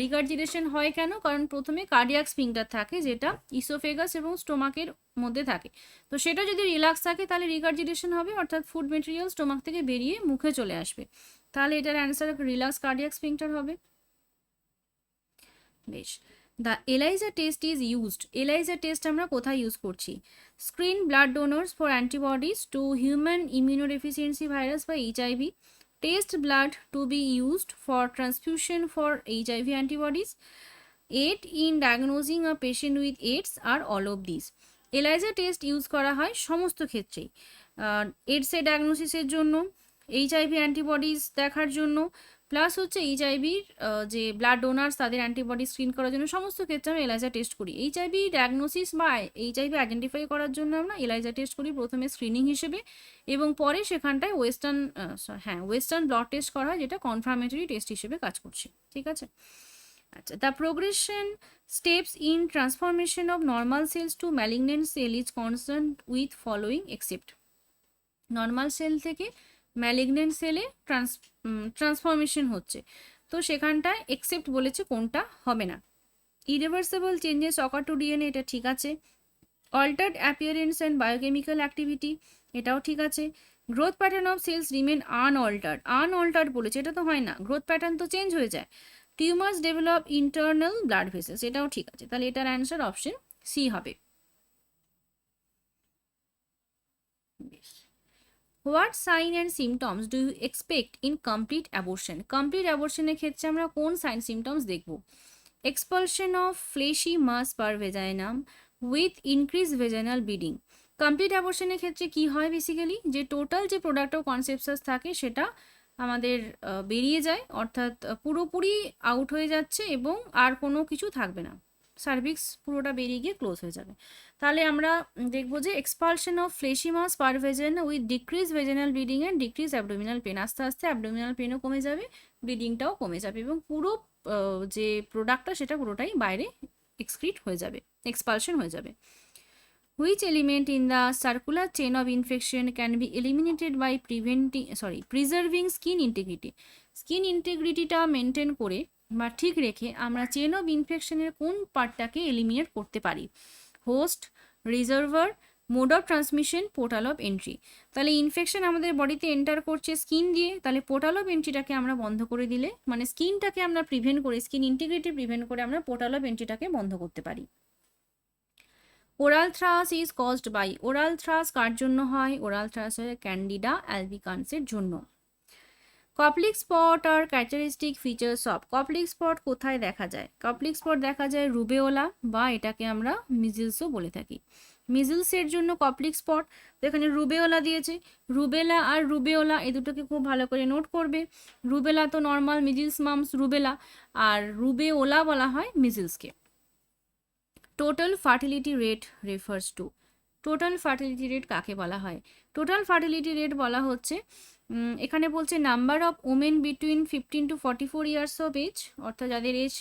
রিগার্জিটেশন হয় কেন? কারণ প্রথমে কার্ডিয়াক স্ফিংটার থাকে যেটা ইসোফেগাস এবং স্টোমাকের মধ্যে থাকে, তো সেটা যদি রিল্যাক্স থাকে তাহলে রিগার্জিটেশন হবে, অর্থাৎ ফুড মেটেরিয়াল স্টোমাক থেকে বেরিয়ে মুখে চলে আসবে। তাহলে এটার অ্যান্সার রিল্যাক্স কার্ডিয়াক স্ফিংটার হবে। বেশ, the ELISA test is used. ELISA test আমরা কোথায় ইউজ করছি? Screen blood donors for antibodies to human immunodeficiency virus বা HIV. Test blood to be used for transfusion for HIV antibodies. Aid in diagnosing a patient with AIDS আর all of this. ELISA test use করা হয় সমস্ত ক্ষেত্রেই, এইডসের ডায়াগনোসিসের জন্য, HIV antibodies দেখার জন্য, plus হচ্ছে এইচআইভির যে ব্লাড ডোনার্স তাদের অ্যান্টিবডি স্ক্রিন করার জন্য, সমস্ত ক্ষেত্রে আমরা এলাইজা টেস্ট করি। এইচআইভি ডায়াগনোসিস বা এইচআইভি আইডেন্টিফাই করার জন্য আমরা এলাইজা টেস্ট করি প্রথমে স্ক্রিনিং হিসেবে, এবং পরে সেখানটায় ওয়েস্টার্ন ব্লড টেস্ট করা হয়, যেটা কনফার্মেটরি টেস্ট হিসেবে কাজ করছে। ঠিক আছে, আচ্ছা, the progression steps in transformation of normal cells to malignant cell is concern with following except. Normal cell থেকে ম্যালিগনেন্ট সেলে ট্রান্সফরমেশন হচ্ছে, তো সেখানটায় এক্সেপ্ট বলেছে কোনটা হবে না। Irreversible changes occur to DNA, এটা ঠিক আছে। Altered appearance and biochemical activity, এটাও ঠিক আছে। Growth pattern of cells remain unaltered বলেছে, এটা তো হয় না, গ্রোথ প্যাটার্ন তো চেঞ্জ হয়ে যায়। Tumours develop internal blood vessels, এটাও ঠিক আছে। তাহলে এটার অ্যান্সার অপশন সি হবে। What sign and symptoms do you expect in complete abortion? Complete অ্যাবর্শনের ক্ষেত্রে আমরা কোন সাইন সিমটমস দেখব? Expulsion of fleshy mass per vaginam with increase vaginal bleeding. Complete অ্যাবর্শনের ক্ষেত্রে কি হয় বেসিক্যালি, যে টোটাল যে প্রোডাক্ট অফ কনসেপসাস থাকে সেটা আমাদের বেরিয়ে যায়, অর্থাৎ পুরোপুরি আউট হয়ে যাচ্ছে এবং আর কোনো কিছু থাকবে না, সার্ভিক্স পুরোটা বেরিয়ে গিয়ে ক্লোজ হয়ে যাবে। তাহলে আমরা দেখবো যে expulsion of fleshy mass per vagina with decrease vaginal bleeding and decrease abdominal pain. আস্তে আস্তে অ্যাবডোমিনাল পেনও কমে যাবে, ব্লিডিংটাও কমে যাবে, এবং পুরো যে প্রোডাক্টটা সেটা পুরোটাই বাইরে এক্সক্রিট হয়ে যাবে, এক্সপালশন হয়ে যাবে। Which element in the circular chain of infection can be eliminated by preserving skin integrity? Skin ইন্টিগ্রিটিটা মেনটেন করে বা ঠিক রেখে আমরা চেন অফ ইনফেকশনের কোন পার্টটাকে এলিমিনেট করতে পারি? Host, reservoir, mode of transmission, portal of entry. তাহলে ইনফেকশন আমাদের বডিতে এন্টার করছে স্কিন দিয়ে, তাহলে পোর্টাল অফ এন্ট্রিটাকে আমরা বন্ধ করে দিলে, মানে স্কিনটাকে আমরা প্রিভেন্ট করে, স্কিন ইন্টিগ্রিটি প্রিভেন্ট করে আমরা পোর্টাল অফ এন্ট্রিটাকে বন্ধ করতে পারি। Oral thrush is caused by, oral thrush কার জন্য হয়? ওরাল থ্রাস হয় ক্যান্ডিডা অ্যালবিকান্সের জন্য। Koplik spot are characteristic features of, Koplik spot কোথায় দেখা যায়? কপলিক স্পট দেখা যায় রুবেওলা, বা এটাকে আমরা মিজলসও বলে থাকি। মিজলসের জন্য কপলিক স্পট, তো এখানে রুবেওলা দিয়েছে, রুবেলা আর রুবেওলা এই দুটোকে খুব ভালো করে নোট করবে। রুবেলা তো নর্মাল মিজলস মামস রুবেলা, আর রুবেওলা বলা হয় মিজলসকে। Total fertility rate refers to, total fertility rate কাকে বলা হয়? টোটাল ফার্টিলিটি রেট বলা হচ্ছে, এখানে বলছে number of women between 15 to 44 years of age, অর্থাৎ যাদের এজ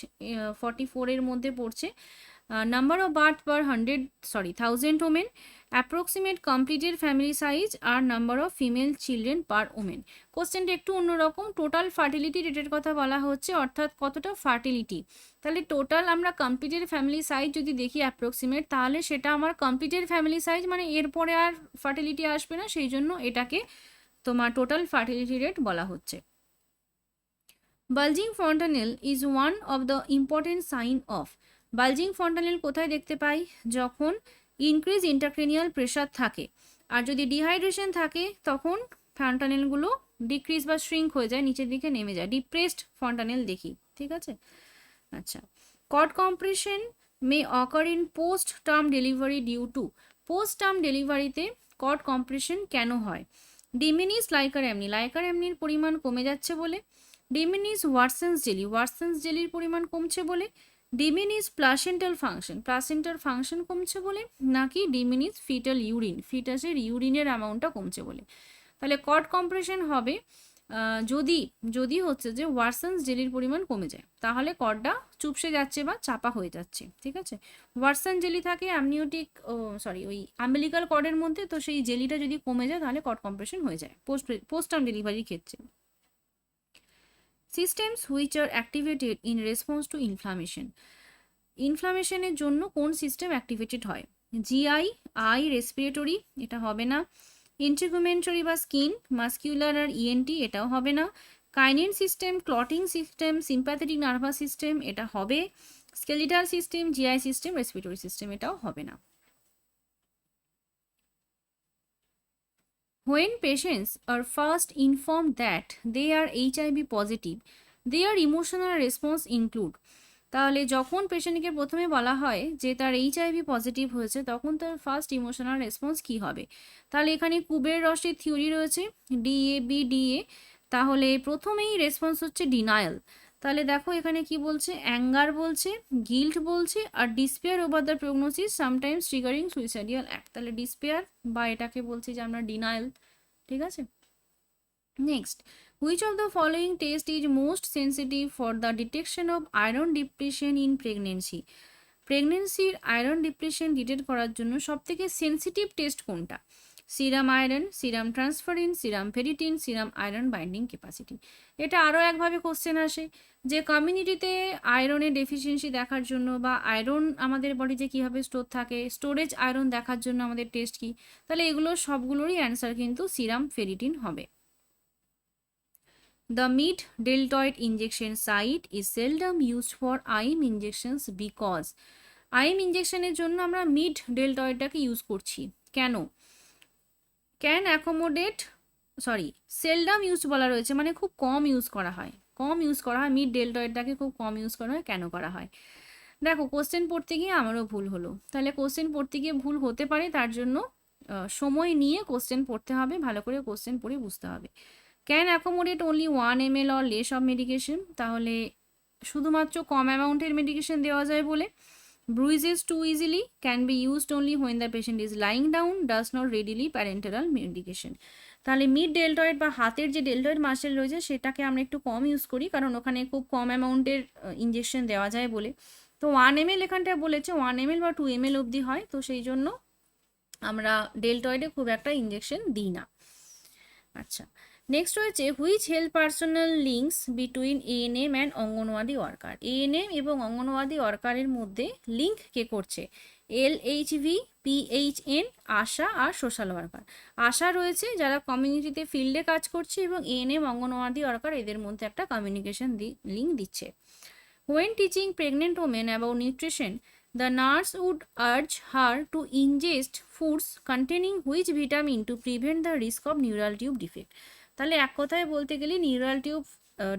44 এর মধ্যে পড়ছে, number of birth per 1000 women, approximate completed family size, আর number of female children per women. কোশ্চেনটা একটু অন্যরকম, টোটাল ফার্টিলিটি রেটের কথা বলা হচ্ছে, অর্থাৎ কতটা ফার্টিলিটি। তাহলে টোটাল আমরা কমপ্লিটেড ফ্যামিলি সাইজ যদি দেখি অ্যাপ্রক্সিমেট, তাহলে সেটা আমার কমপ্লিটেড ফ্যামিলি সাইজ, মানে এরপরে আর ফার্টিলিটি আসবে না, সেই জন্য এটাকে তোমার টোটাল ফার্টিলিটি রেট বলা হচ্ছে। Bulging fontanelle is one of the important sign of, bulging fontanelle কোথায় দেখতে পাই? যখন ইনক্রিজ ইন্টারক্রেনিয়াল প্রেশার থাকে, আর যদি ডিহাইড্রেশন থাকে তখন ফন্টানেলগুলো ডিক্রিজ বা শ্রিঙ্ক হয়ে যায়, নিচের দিকে নেমে যায়, ডিপ্রেসড ফন্টানেল দেখি। ঠিক আছে, আচ্ছা। Cord compression may occur in post term delivery due to, post term ডেলিভারিতে কর্ড কম্প্রেশন কেন হয়? ডিমিনিস লাইকার অ্যামনি, লাইকার অ্যামনির পরিমাণ কমে যাচ্ছে বলে, ডিমিনিস ওয়াটসন্স জেলি, ওয়াটসন্স জেলির পরিমাণ কমছে বলে, ডিমিনিস প্লাসেন্টাল ফাংশন, প্লাসেন্টার ফাংশন কমছে বলে, নাকি ডিমিনিস ফিটাল ইউরিন, ফিটাসের ইউরিনের অ্যামাউন্টটা কমছে বলে? তাহলে কর্ড কম্প্রেশন হবে যদি হচ্ছে যে ওয়াটসন্স জেলির পরিমাণ কমে যায়, তাহলে কর্ডটা চুপসে যাচ্ছে বা চাপা হয়ে যাচ্ছে। ঠিক আছে, ওয়াটসন জেলি থাকে অ্যামনিওটিক ওই আম্বিলিকাল কর্ডের মধ্যে, তো সেই জেলিটা যদি কমে যায় তাহলে কর্ড কম্প্রেশন হয়ে যায় পোস্ট টার্ম ডেলিভারির ক্ষেত্রে। Systems which are activated in response to inflammation, ইনফ্লামেশনের জন্য কোন সিস্টেম অ্যাক্টিভেটেড হয়? জিআই, আই, রেসপিরেটরি, এটা হবে না। ইন্টিগুমেন্টারি বা স্কিন, মাস্কিউলার আর ইএনটি, এটাও হবে না। কাইনিন system, clotting system, sympathetic nervous system, এটা হবে। Skeletal system, GI system, respiratory system এটাও হবে না। When patients are first informed that they are HIV positive, their emotional response include, তাহলে যখন পেশেন্টকে প্রথমে বলা হয় যে তার এইচআইভি পজিটিভ হয়েছে তখন তার ফার্স্ট ইমোশনাল রেসপন্স কি হবে? তাহলে এখানে কুবের রসের থিওরি রয়েছে DA, তাহলে প্রথমেই রেসপন্স হচ্ছে ডিনায়াল। তাহলে দেখো এখানে কি বলছে, অ্যাঙ্গার বলছে, গিল্ট বলছে, আর despair over the prognosis sometimes triggering suicidal act. তাহলে ডিসপেয়ার বা এটাকে বলছি যে আমরা ডিনায়াল, ঠিক আছে। Next, which of the following test is most sensitive for the detection of iron depletion in pregnancy? প্রেগনেন্সির আয়রন ডিপ্রেশন ডিটেক্ট করার জন্য সবথেকে সেন্সিটিভ টেস্ট কোনটা? Serum iron, serum transferrin, serum ferritin, serum iron binding capacity. এটা আরও একভাবে question আসে যে কমিউনিটিতে আয়রনের ডেফিসিয়েন্সি দেখার জন্য বা আয়রন আমাদের বডিতে কীভাবে স্টোর থাকে, স্টোরেজ আয়রন দেখার জন্য আমাদের টেস্ট কী? তাহলে এগুলো সবগুলোরই অ্যান্সার কিন্তু সিরাম ফেরিটিন হবে। The mid-deltoid injection site is seldom used for IM injections because IM ইঞ্জেকশনের জন্য আমরা মিড ডেলটয়েডটাকে ইউজ করছি কেন? ক্যান অ্যাকোমোডেট, সেলডাম ইউজ বলা রয়েছে, মানে খুব কম ইউজ করা হয়, মিড ডেলটয়েডটাকে খুব কম ইউজ করা হয়। কেন করা হয়? দেখো কোশ্চেন পড়তে গিয়ে আমারও ভুল হলো, তাহলে কোশ্চেন পড়তে গিয়ে ভুল হতে পারে, তার জন্য সময় নিয়ে কোশ্চেন পড়তে হবে, ভালো করে কোশ্চেন পড়ে বুঝতে হবে। Can accommodate only 1 ml or less of medication, তাহলে শুধুমাত্র কম অ্যামাউন্টের মেডিকেশন দেওয়া যায় বলে। Bruises too easily, can be used only when the patient is lying down, does not readily parenteral medication. তাহলে মিড ডেলটয়েড বা হাতের যে ডেলটয়েড মাসেল রয়েছে সেটাকে আমরা একটু কম ইউজ করি, কারণ ওখানে খুব কম অ্যামাউন্টের ইঞ্জেকশন দেওয়া যায় বলে। তো 1 ml এখানটা বলেছে 1 ml বা 2 ml অবধি হয়, তো সেই জন্য আমরা ডেলটয়েডে খুব একটা ইঞ্জেকশন দিই না। আচ্ছা, নেক্সট রয়েছে which health personal links between ANM and anganwadi worker. ANM এবং অঙ্গনওয়াড়ি ওয়ার্কারের মধ্যে লিঙ্ক কে করছে? LHV, PHN, আশা আর সোশ্যাল ওয়ার্কার। আশা রয়েছে যারা কমিউনিটিতে ফিল্ডে কাজ করছে, এবং এএনএম অঙ্গনওয়াড়ি ওয়ার্কার এদের মধ্যে একটা কমিউনিকেশন লিঙ্ক দিচ্ছে। When teaching pregnant women about nutrition, the nurse would urge her to ingest foods containing which vitamin to prevent the risk of neural tube defect. তাহলে এক কথায় বলতে গেলে নিউরাল টিউব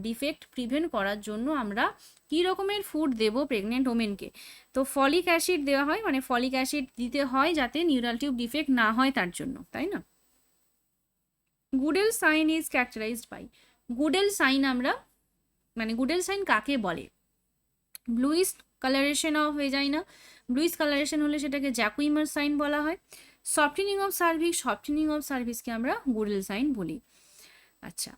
ডিফেক্ট প্রিভেন্ট করার জন্য আমরা কী রকমের ফুড দেবো প্রেগনেন্ট ওমেনকে? তো ফলিক অ্যাসিড দেওয়া হয়, মানে ফলিক অ্যাসিড দিতে হয় যাতে নিউরাল টিউব ডিফেক্ট না হয় তার জন্য, তাই না? Goodell sign is characterised by, Goodell sign আমরা, মানে গুডেল সাইন কাকে বলে? Bluish colouration of vagina, bluish colouration হলে সেটাকে জ্যাকুইমার সাইন বলা হয়। Softening of cervix, softening of সার্ভিসকে আমরা গুডেল সাইন বলি। আচ্ছা,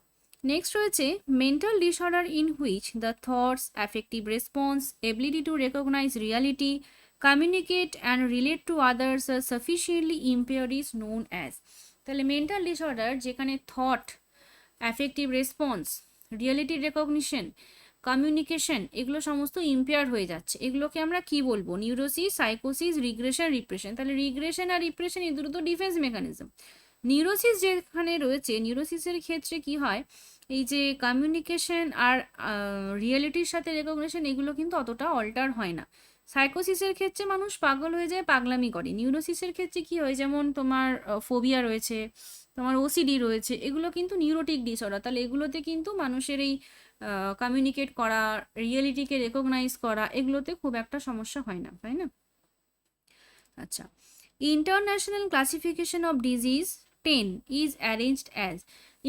নেক্সট রয়েছে mental disorder in which the thoughts, affective response, ability to recognise reality, communicate and relate to others are sufficiently impaired is known as. তাহলে mental disorder যেখানে thought, affective response, reality recognition, communication এগুলো সমস্ত impair হয়ে যাচ্ছে, এগুলোকে আমরা কি বলবো? নিউরোসিস, সাইকোসিস, রিগ্রেশন, রিপ্রেশন। তাহলে রিগ্রেশন আর রিপ্রেশন এই দুটো তো ডিফেন্স মেকানিজম। নিউরোসিস যেখানে রয়েছে, নিউরোসিসের ক্ষেত্রে কি হয়, এই যে কমিউনিকেশন আর রিয়েলিটির সাথে রেকগনিশন এগুলো কিন্তু অতটা অল্টার হয় না। সাইকোসিসের ক্ষেত্রে মানুষ পাগল হয়ে যায়, পাগলামি করে। নিউরোসিসের ক্ষেত্রে কি হয়, যেমন তোমার ফোবিয়া রয়েছে, তোমার ওসিডি রয়েছে, এগুলো কিন্তু নিউরোটিক ডিসঅর্ডার। তাহলে এগুলোতে কিন্তু মানুষের এই কমিউনিকেট করা, রিয়েলিটিকে রেকগনাইজ করা, এগুলোতে খুব একটা সমস্যা হয় না, তাই না? আচ্ছা, international classification of disease 10 is arranged as.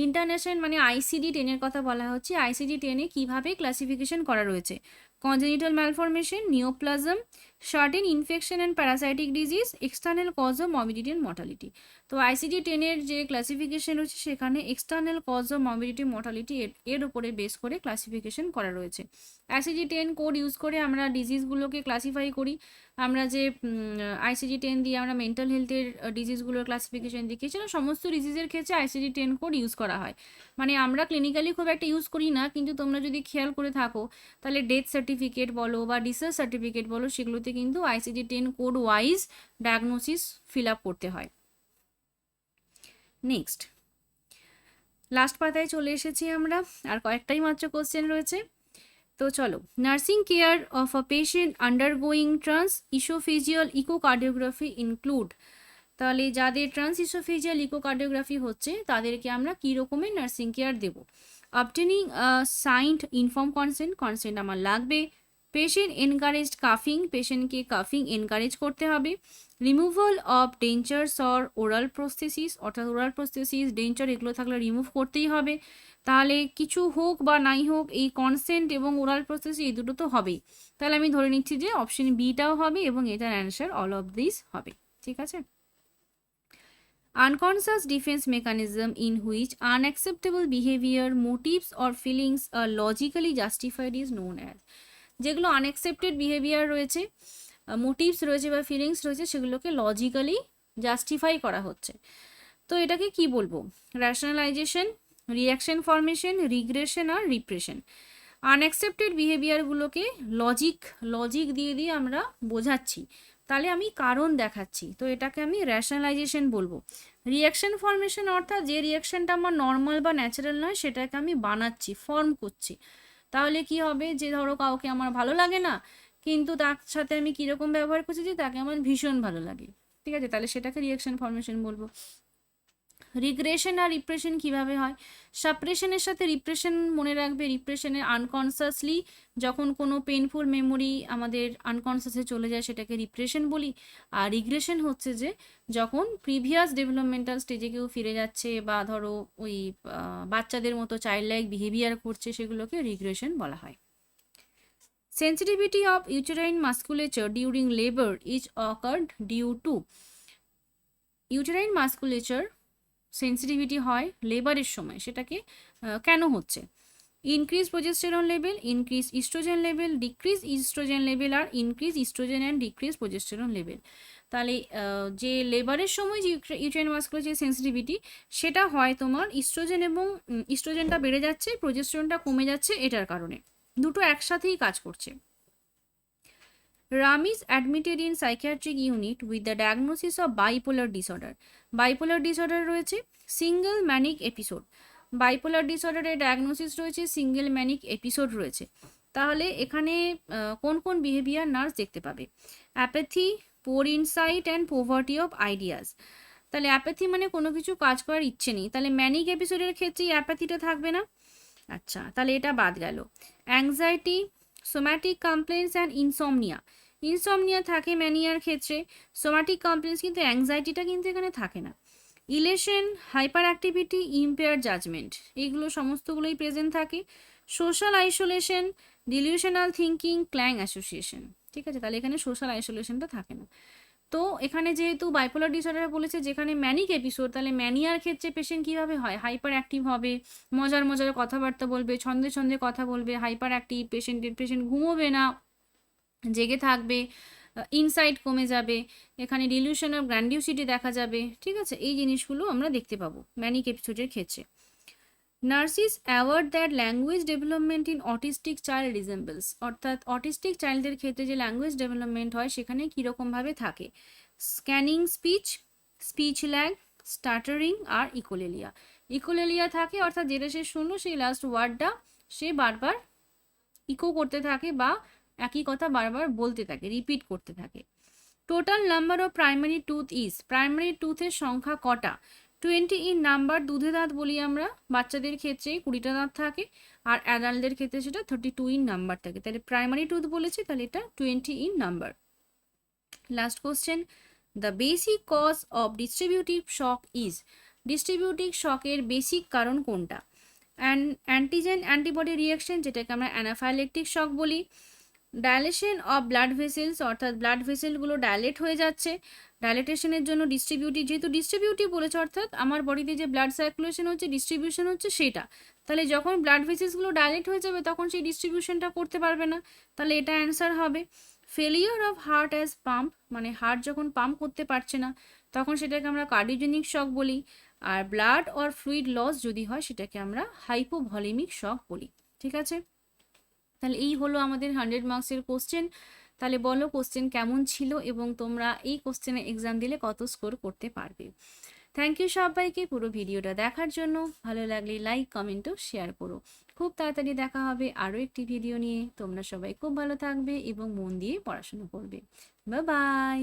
International মানে ICD-10 এর কথা বলা হচ্ছে। ICD-10 কিভাবে ক্লাসিফিকেশন করা রয়েছে? Congenital malformation, neoplasm, certain infection and parasitic disease, external cause of morbidity and mortality. তো ICD-10 এর যে ক্লাসিফিকেশন রয়েছে সেখানে external cause of morbidity, mortality এর উপরে বেস করে ক্লাসিফিকেশন করা রয়েছে। ICD-10 কোড ইউজ করে আমরা ডিজিজগুলোকে ক্লাসিফাই করি। আমরা যে ICD-10 দিয়ে আমরা মেন্টাল হেলথের ডিজিজগুলোর ক্লাসিফিকেশন দেখিয়েছিলাম, সমস্ত ডিজিজের ক্ষেত্রে ICD-10 কোড ইউজ করা হয়। মানে আমরা ক্লিনিক্যালি খুব একটা ইউজ করি না, কিন্তু তোমরা যদি খেয়াল করে থাকো তাহলে ডেথ সার্টিফিকেট বলো বা ডিসচার্জ সার্টিফিকেট বলো, সেগুলোতে কিন্তু ICD-10 code wise diagnosis fill up করতে হয়। নেক্সট, লাস্ট পাতায় চলে এসেছি আমরা, আর কয়েকটাই মাত্র কোশ্চেন রয়েছে। তো চলো, nursing care of a patient undergoing trans oesophageal echocardiography include. তাহলে যাদের ট্রান্স ইসোফেজিয়াল ইকোকার্ডিওগ্রাফি হচ্ছে তাদেরকে আমরা কী রকমের নার্সিং কেয়ার দেবো? Obtaining signed inform consent, consent আমার লাগবে। পেশেন্ট এনকারেজড কাফিং, পেশেন্টকে কাফিং এনকারেজ করতে হবে। Removal of dentures or oral prosthesis, অর্থাৎ ওরাল প্রস্থেসিস ডেঞ্চার এগুলো থাকলে রিমুভ করতেই হবে। তাহলে কিছু হোক বা নাই হোক এই কনসেন্ট এবং ওরাল প্রস্থেসিস এই দুটো তো হবেই। তাহলে আমি ধরে নিচ্ছি যে অপশন বিটাও হবে এবং এটার অ্যান্সার অল অফ দিস হবে। ঠিক আছে। Unconscious defense mechanism in which unacceptable behavior, motives or feelings are logically justified is known as। যেগুলো আনএক্সেপ্টেড বিহেভিয়ার রয়েছে, মোটিভস রয়েছে বা ফিলিংস রয়েছে, সেগুলোকে লজিক্যালি জাস্টিফাই করা হচ্ছে। তো এটাকে কি বলবো? র্যাশনালাইজেশন, রিয়াকশন ফর্মেশন, রিগ্রেশন আর রিপ্রেশন। আনএক্সেপ্টেড বিহেভিয়ারগুলোকে লজিক দিয়ে আমরা বোঝাচ্ছি, তাহলে আমি কারণ দেখাচ্ছি, তো এটাকে আমি র্যাশনালাইজেশন বলবো। রিয়াকশন ফর্মেশন অর্থাৎ যে রিয়াকশনটা আমার নর্মাল বা ন্যাচারাল নয় সেটাকে আমি বানাচ্ছি, ফর্ম করছি। তাহলে কি হবে, যে ধরো কাউকে আমার ভালো লাগে না, কিন্তু তার সাথে আমি কীরকম ব্যবহার করছি যে তাকে আমার ভীষণ ভালো লাগে, ঠিক আছে, তাহলে সেটাকে রিয়াকশন ফর্মেশন বলবো। রিগ্রেশন আর রিপ্রেশন কিভাবে হয়? সাপ্রেশনের সাথে রিপ্রেশন মনে রাখবে। রিপ্রেশনের আনকনসিয়াসলি যখন কোনো পেনফুল মেমোরি আমাদের আনকনসিয়াসে চলে যায় সেটাকে রিপ্রেশন বলি। আর রিগ্রেশন হচ্ছে যে যখন প্রিভিয়াস ডেভেলপমেন্টাল স্টেজে কেউ ফিরে যাচ্ছে বা ধরো ওই বাচ্চাদের মতো চাইল্ড লাইক বিহেভিয়ার করছে, সেগুলোকে রিগ্রেশন বলা হয়। Sensitivity of uterine musculature during labour is occurred due to. Uterine musculature sensitivity হয় লেবারের সময়, সেটাকে কেন হচ্ছে? Increase progesterone level, increase oestrogen level, decrease oestrogen level আর increase oestrogen and decrease progesterone level. তাহলে যে লেবারের সময় যে ইউটেরাইন মাস্কুলার যে সেন্সিটিভিটি, সেটা হয় তোমার ইস্ট্রোজেন এবং ইস্ট্রোজেনটা বেড়ে যাচ্ছে, প্রোজেস্টেরনটা কমে যাচ্ছে, এটার কারণে দুটো একসাথেই কাজ করছে। Ram is admitted in psychiatric unit with the diagnosis of bipolar disorder. Bipolar disorder রয়েছে, সিঙ্গেল ম্যানিক এপিসোড। বাইপোলার ডিসঅর্ডারের ডায়াগনোসিস রয়েছে, সিঙ্গেল ম্যানিক এপিসোড রয়েছে। তাহলে এখানে কোন কোন বিহেভিয়ার নার্স দেখতে পাবে? Apathy, poor insight and poverty of ideas. তাহলে অ্যাপ্যাথি মানে কোনো কিছু কাজ করার ইচ্ছে নেই, তাহলে ম্যানিক এপিসোডের ক্ষেত্রে অ্যাপ্যাথিটা থাকবে না। আচ্ছা, তাহলে এটা বাদ গেল। Anxiety, somatic complaints and insomnia. Insomnia থাকে ম্যানিয়ার ক্ষেত্রে, সোম্যাটিক কমপ্লেন্স কিন্তু অ্যাংজাইটিটা কিন্তু এখানে থাকে না। Elation, hyperactivity, impair judgement, এইগুলো সমস্তগুলোই প্রেজেন্ট থাকে। Social isolation, delusional thinking, clang association. ঠিক আছে, তাহলে এখানে সোশ্যাল আইসোলেশনটা থাকে না। তো এখানে যেহেতু বাইপোলার ডিসঅর্ডার বলেছে যেখানে ম্যানিক এপিসোড, তাহলে ম্যানিয়ার ক্ষেত্রে পেশেন্ট কীভাবে হয়? হাইপার অ্যাক্টিভ হবে, মজার মজার কথাবার্তা বলবে, ছন্দে ছন্দে কথা বলবে, হাইপার অ্যাক্টিভ পেশেন্ট ঘুমোবে না, জেগে থাকবে, ইনসাইট কমে যাবে, এখানে ডিলিউশন অফ গ্র্যান্ডিউসিটি দেখা যাবে। ঠিক আছে, এই জিনিসগুলো আমরা দেখতে পাবো ম্যানিক এপিসোডের ক্ষেত্রে। Nurses award that language development in autistic child resembles, অর্থাৎ অটিস্টিক চাইল্ডদের ক্ষেত্রে যে ল্যাঙ্গুয়েজ ডেভেলপমেন্ট হয় সেখানে কীরকমভাবে থাকে? স্ক্যানিং স্পিচ, স্পিচ ল্যাগ, স্টাটারিং আর ইকোলেলিয়া। ইকোলেলিয়া থাকে অর্থাৎ যেটা সে শুনলো সেই লাস্ট ওয়ার্ডটা সে বারবার ইকো করতে থাকে বা একই কথা বারবার বলতে থাকে, রিপিট করতে থাকে। Total number of primary tooth is, primary টুথের সংখ্যা কটা? 20 ইন নাম্বার। দুধে দাঁত বলি আমরা, বাচ্চাদের ক্ষেত্রে 20টা দাঁত থাকে, আর অ্যাডাল্টদের ক্ষেত্রে সেটা 32 ইন নাম্বার থাকে। তাহলে প্রাইমারি টুথ বলেছি, তাহলে এটা 20 in number. Last question, the basic cause of distributive shock is, distributive শকের বেসিক কারণ কোনটা? অ্যান্টিজেন অ্যান্টিবডি রিয়াকশন, যেটাকে আমরা অ্যানাফাইলেকটিক শক বলি। ডাইলেশন অফ ব্লাড ভেসেলস, অর্থাৎ ব্লাড ভেসেলগুলো ডাইলেট হয়ে যাচ্ছে, ডাইলেটেশনের জন্য ডিস্ট্রিবিউটিভ, যেহেতু ডিস্ট্রিবিউটিভ বলেছে অর্থাৎ আমার বডিতে যে ব্লাড সার্কুলেশন হচ্ছে, ডিস্ট্রিবিউশন হচ্ছে সেটা, তাহলে যখন ব্লাড ভেসেলসগুলো ডাইলেট হয়ে যাবে তখন সেই ডিস্ট্রিবিউশনটা করতে পারবে না, তাহলে এটা অ্যান্সার হবে। Failure of heart as pump, মানে হার্ট যখন পাম্প করতে পারছে না তখন সেটাকে আমরা কার্ডিওজেনিক শক বলি। আর ব্লাড অর ফ্লুইড লস যদি হয় সেটাকে আমরা হাইপোভলিমিক শক বলি। ঠিক আছে, তাহলে এই হলো আমাদের 100 মার্কসের কোশ্চেন। তাহলে বলো কোশ্চেন কেমন ছিল এবং তোমরা এই কোশ্চেনে এক্সাম দিলে কত স্কোর করতে পারবে। থ্যাংক ইউ সবাইকে পুরো ভিডিওটা দেখার জন্য। ভালো লাগলে লাইক, কমেন্ট ও শেয়ার করো। খুব তাড়াতাড়ি দেখা হবে আরও একটি ভিডিও নিয়ে। তোমরা সবাই খুব ভালো থাকবে এবং মন দিয়ে পড়াশোনা করবে। Bye bye.